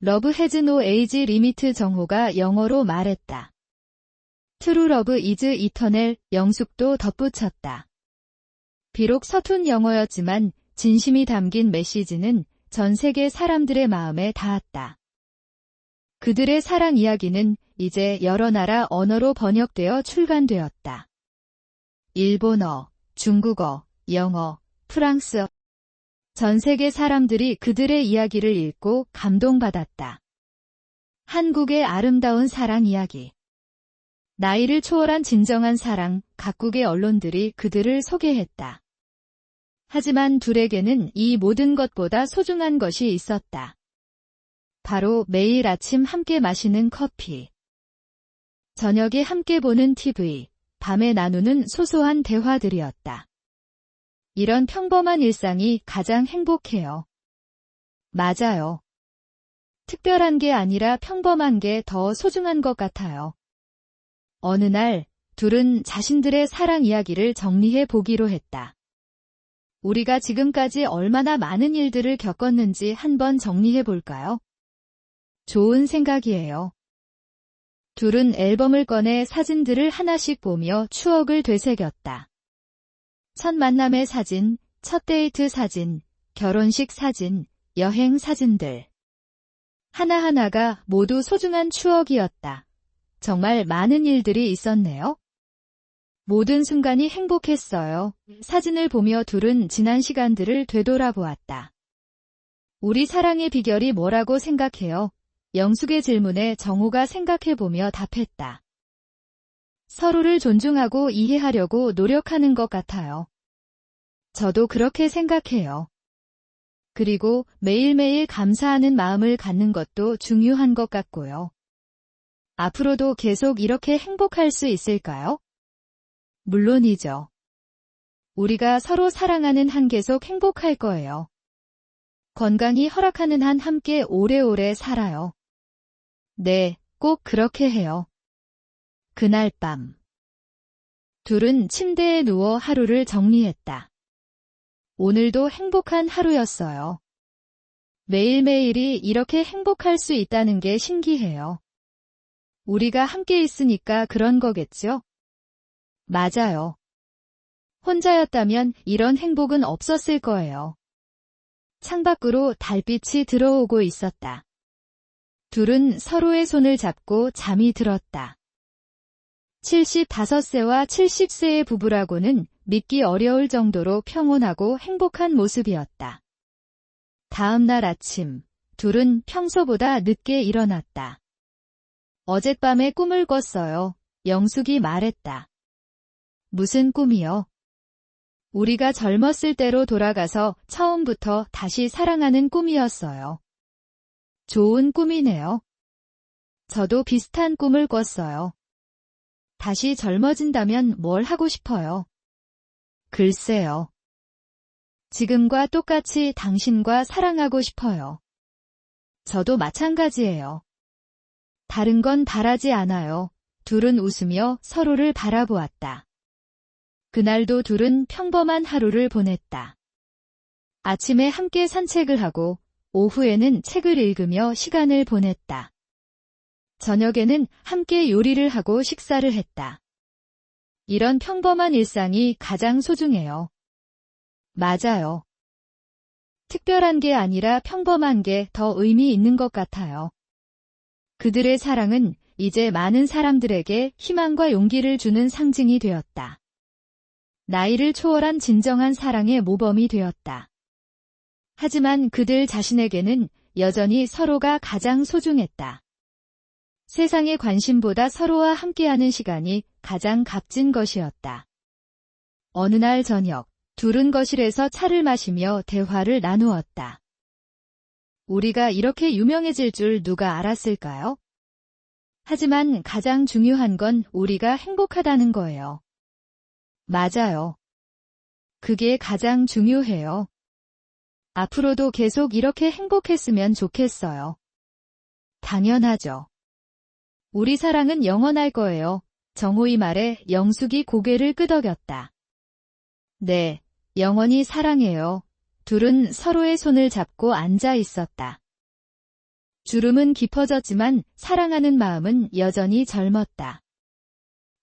[SPEAKER 1] 러브 해즈 노 에이지 리미트 정호가 영어로 말했다. 트루 러브 이즈 이터넬 영숙도 덧붙였다. 비록 서툰 영어였지만 진심이 담긴 메시지는 전 세계 사람들의 마음에 닿았다. 그들의 사랑 이야기는 이제 여러 나라 언어로 번역되어 출간되었다. 일본어, 중국어, 영어, 프랑스어. 전 세계 사람들이 그들의 이야기를 읽고 감동받았다. 한국의 아름다운 사랑 이야기. 나이를 초월한 진정한 사랑, 각국의 언론들이 그들을 소개했다. 하지만 둘에게는 이 모든 것보다 소중한 것이 있었다. 바로 매일 아침 함께 마시는 커피. 저녁에 함께 보는 TV, 밤에 나누는 소소한 대화들이었다. 이런 평범한 일상이 가장 행복해요. 맞아요. 특별한 게 아니라 평범한 게 더 소중한 것 같아요. 어느 날, 둘은 자신들의 사랑 이야기를 정리해 보기로 했다. 우리가 지금까지 얼마나 많은 일들을 겪었는지 한번 정리해 볼까요? 좋은 생각이에요. 둘은 앨범을 꺼내 사진들을 하나씩 보며 추억을 되새겼다. 첫 만남의 사진, 첫 데이트 사진, 결혼식 사진, 여행 사진들. 하나하나가 모두 소중한 추억이었다. 정말 많은 일들이 있었네요. 모든 순간이 행복했어요. 사진을 보며 둘은 지난 시간들을 되돌아보았다. 우리 사랑의 비결이 뭐라고 생각해요? 영숙의 질문에 정호가 생각해보며 답했다. 서로를 존중하고 이해하려고 노력하는 것 같아요. 저도 그렇게 생각해요. 그리고 매일매일 감사하는 마음을 갖는 것도 중요한 것 같고요. 앞으로도 계속 이렇게 행복할 수 있을까요? 물론이죠. 우리가 서로 사랑하는 한 계속 행복할 거예요. 건강이 허락하는 한 함께 오래오래 살아요. 네, 꼭 그렇게 해요. 그날 밤. 둘은 침대에 누워 하루를 정리했다. 오늘도 행복한 하루였어요. 매일매일이 이렇게 행복할 수 있다는 게 신기해요. 우리가 함께 있으니까 그런 거겠죠? 맞아요. 혼자였다면 이런 행복은 없었을 거예요. 창밖으로 달빛이 들어오고 있었다. 둘은 서로의 손을 잡고 잠이 들었다. 75세와 70세의 부부라고는 믿기 어려울 정도로 평온하고 행복한 모습이었다. 다음 날 아침, 둘은 평소보다 늦게 일어났다. 어젯밤에 꿈을 꿨어요. 영숙이 말했다. 무슨 꿈이요? 우리가 젊었을 때로 돌아가서 처음부터 다시 사랑하는 꿈이었어요. 좋은 꿈이네요. 저도 비슷한 꿈을 꿨어요. 다시 젊어진다면 뭘 하고 싶어요? 글쎄요. 지금과 똑같이 당신과 사랑하고 싶어요. 저도 마찬가지예요. 다른 건 바라지 않아요. 둘은 웃으며 서로를 바라보았다. 그날도 둘은 평범한 하루를 보냈다. 아침에 함께 산책을 하고 오후에는 책을 읽으며 시간을 보냈다. 저녁에는 함께 요리를 하고 식사를 했다. 이런 평범한 일상이 가장 소중해요. 맞아요. 특별한 게 아니라 평범한 게 더 의미 있는 것 같아요. 그들의 사랑은 이제 많은 사람들에게 희망과 용기를 주는 상징이 되었다. 나이를 초월한 진정한 사랑의 모범이 되었다. 하지만 그들 자신에게는 여전히 서로가 가장 소중했다. 세상의 관심보다 서로와 함께하는 시간이 가장 값진 것이었다. 어느 날 저녁, 둘은 거실에서 차를 마시며 대화를 나누었다. 우리가 이렇게 유명해질 줄 누가 알았을까요? 하지만 가장 중요한 건 우리가 행복하다는 거예요. 맞아요. 그게 가장 중요해요. 앞으로도 계속 이렇게 행복했으면 좋겠어요. 당연하죠. 우리 사랑은 영원할 거예요. 정호의 말에 영숙이 고개를 끄덕였다. 네, 영원히 사랑해요. 둘은 서로의 손을 잡고 앉아 있었다. 주름은 깊어졌지만 사랑하는 마음은 여전히 젊었다.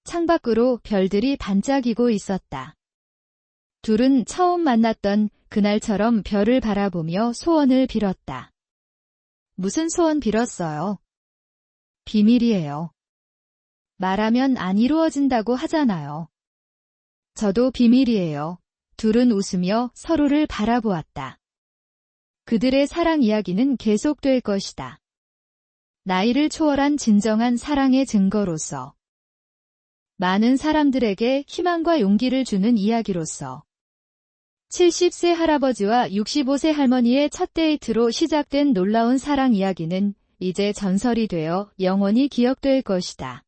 [SPEAKER 1] 창밖으로 별들이 반짝이고 있었다. 둘은 처음 만났던 그날처럼 별을 바라보며 소원을 빌었다. 무슨 소원 빌었어요? 비밀이에요. 말하면 안 이루어진다고 하잖아요. 저도 비밀이에요. 둘은 웃으며 서로를 바라보았다. 그들의 사랑 이야기는 계속될 것이다. 나이를 초월한 진정한 사랑의 증거로서, 많은 사람들에게 희망과 용기를 주는 이야기로서, 70세 할아버지와 65세 할머니의 첫 데이트로 시작된 놀라운 사랑 이야기는 이제 전설이 되어 영원히 기억될 것이다.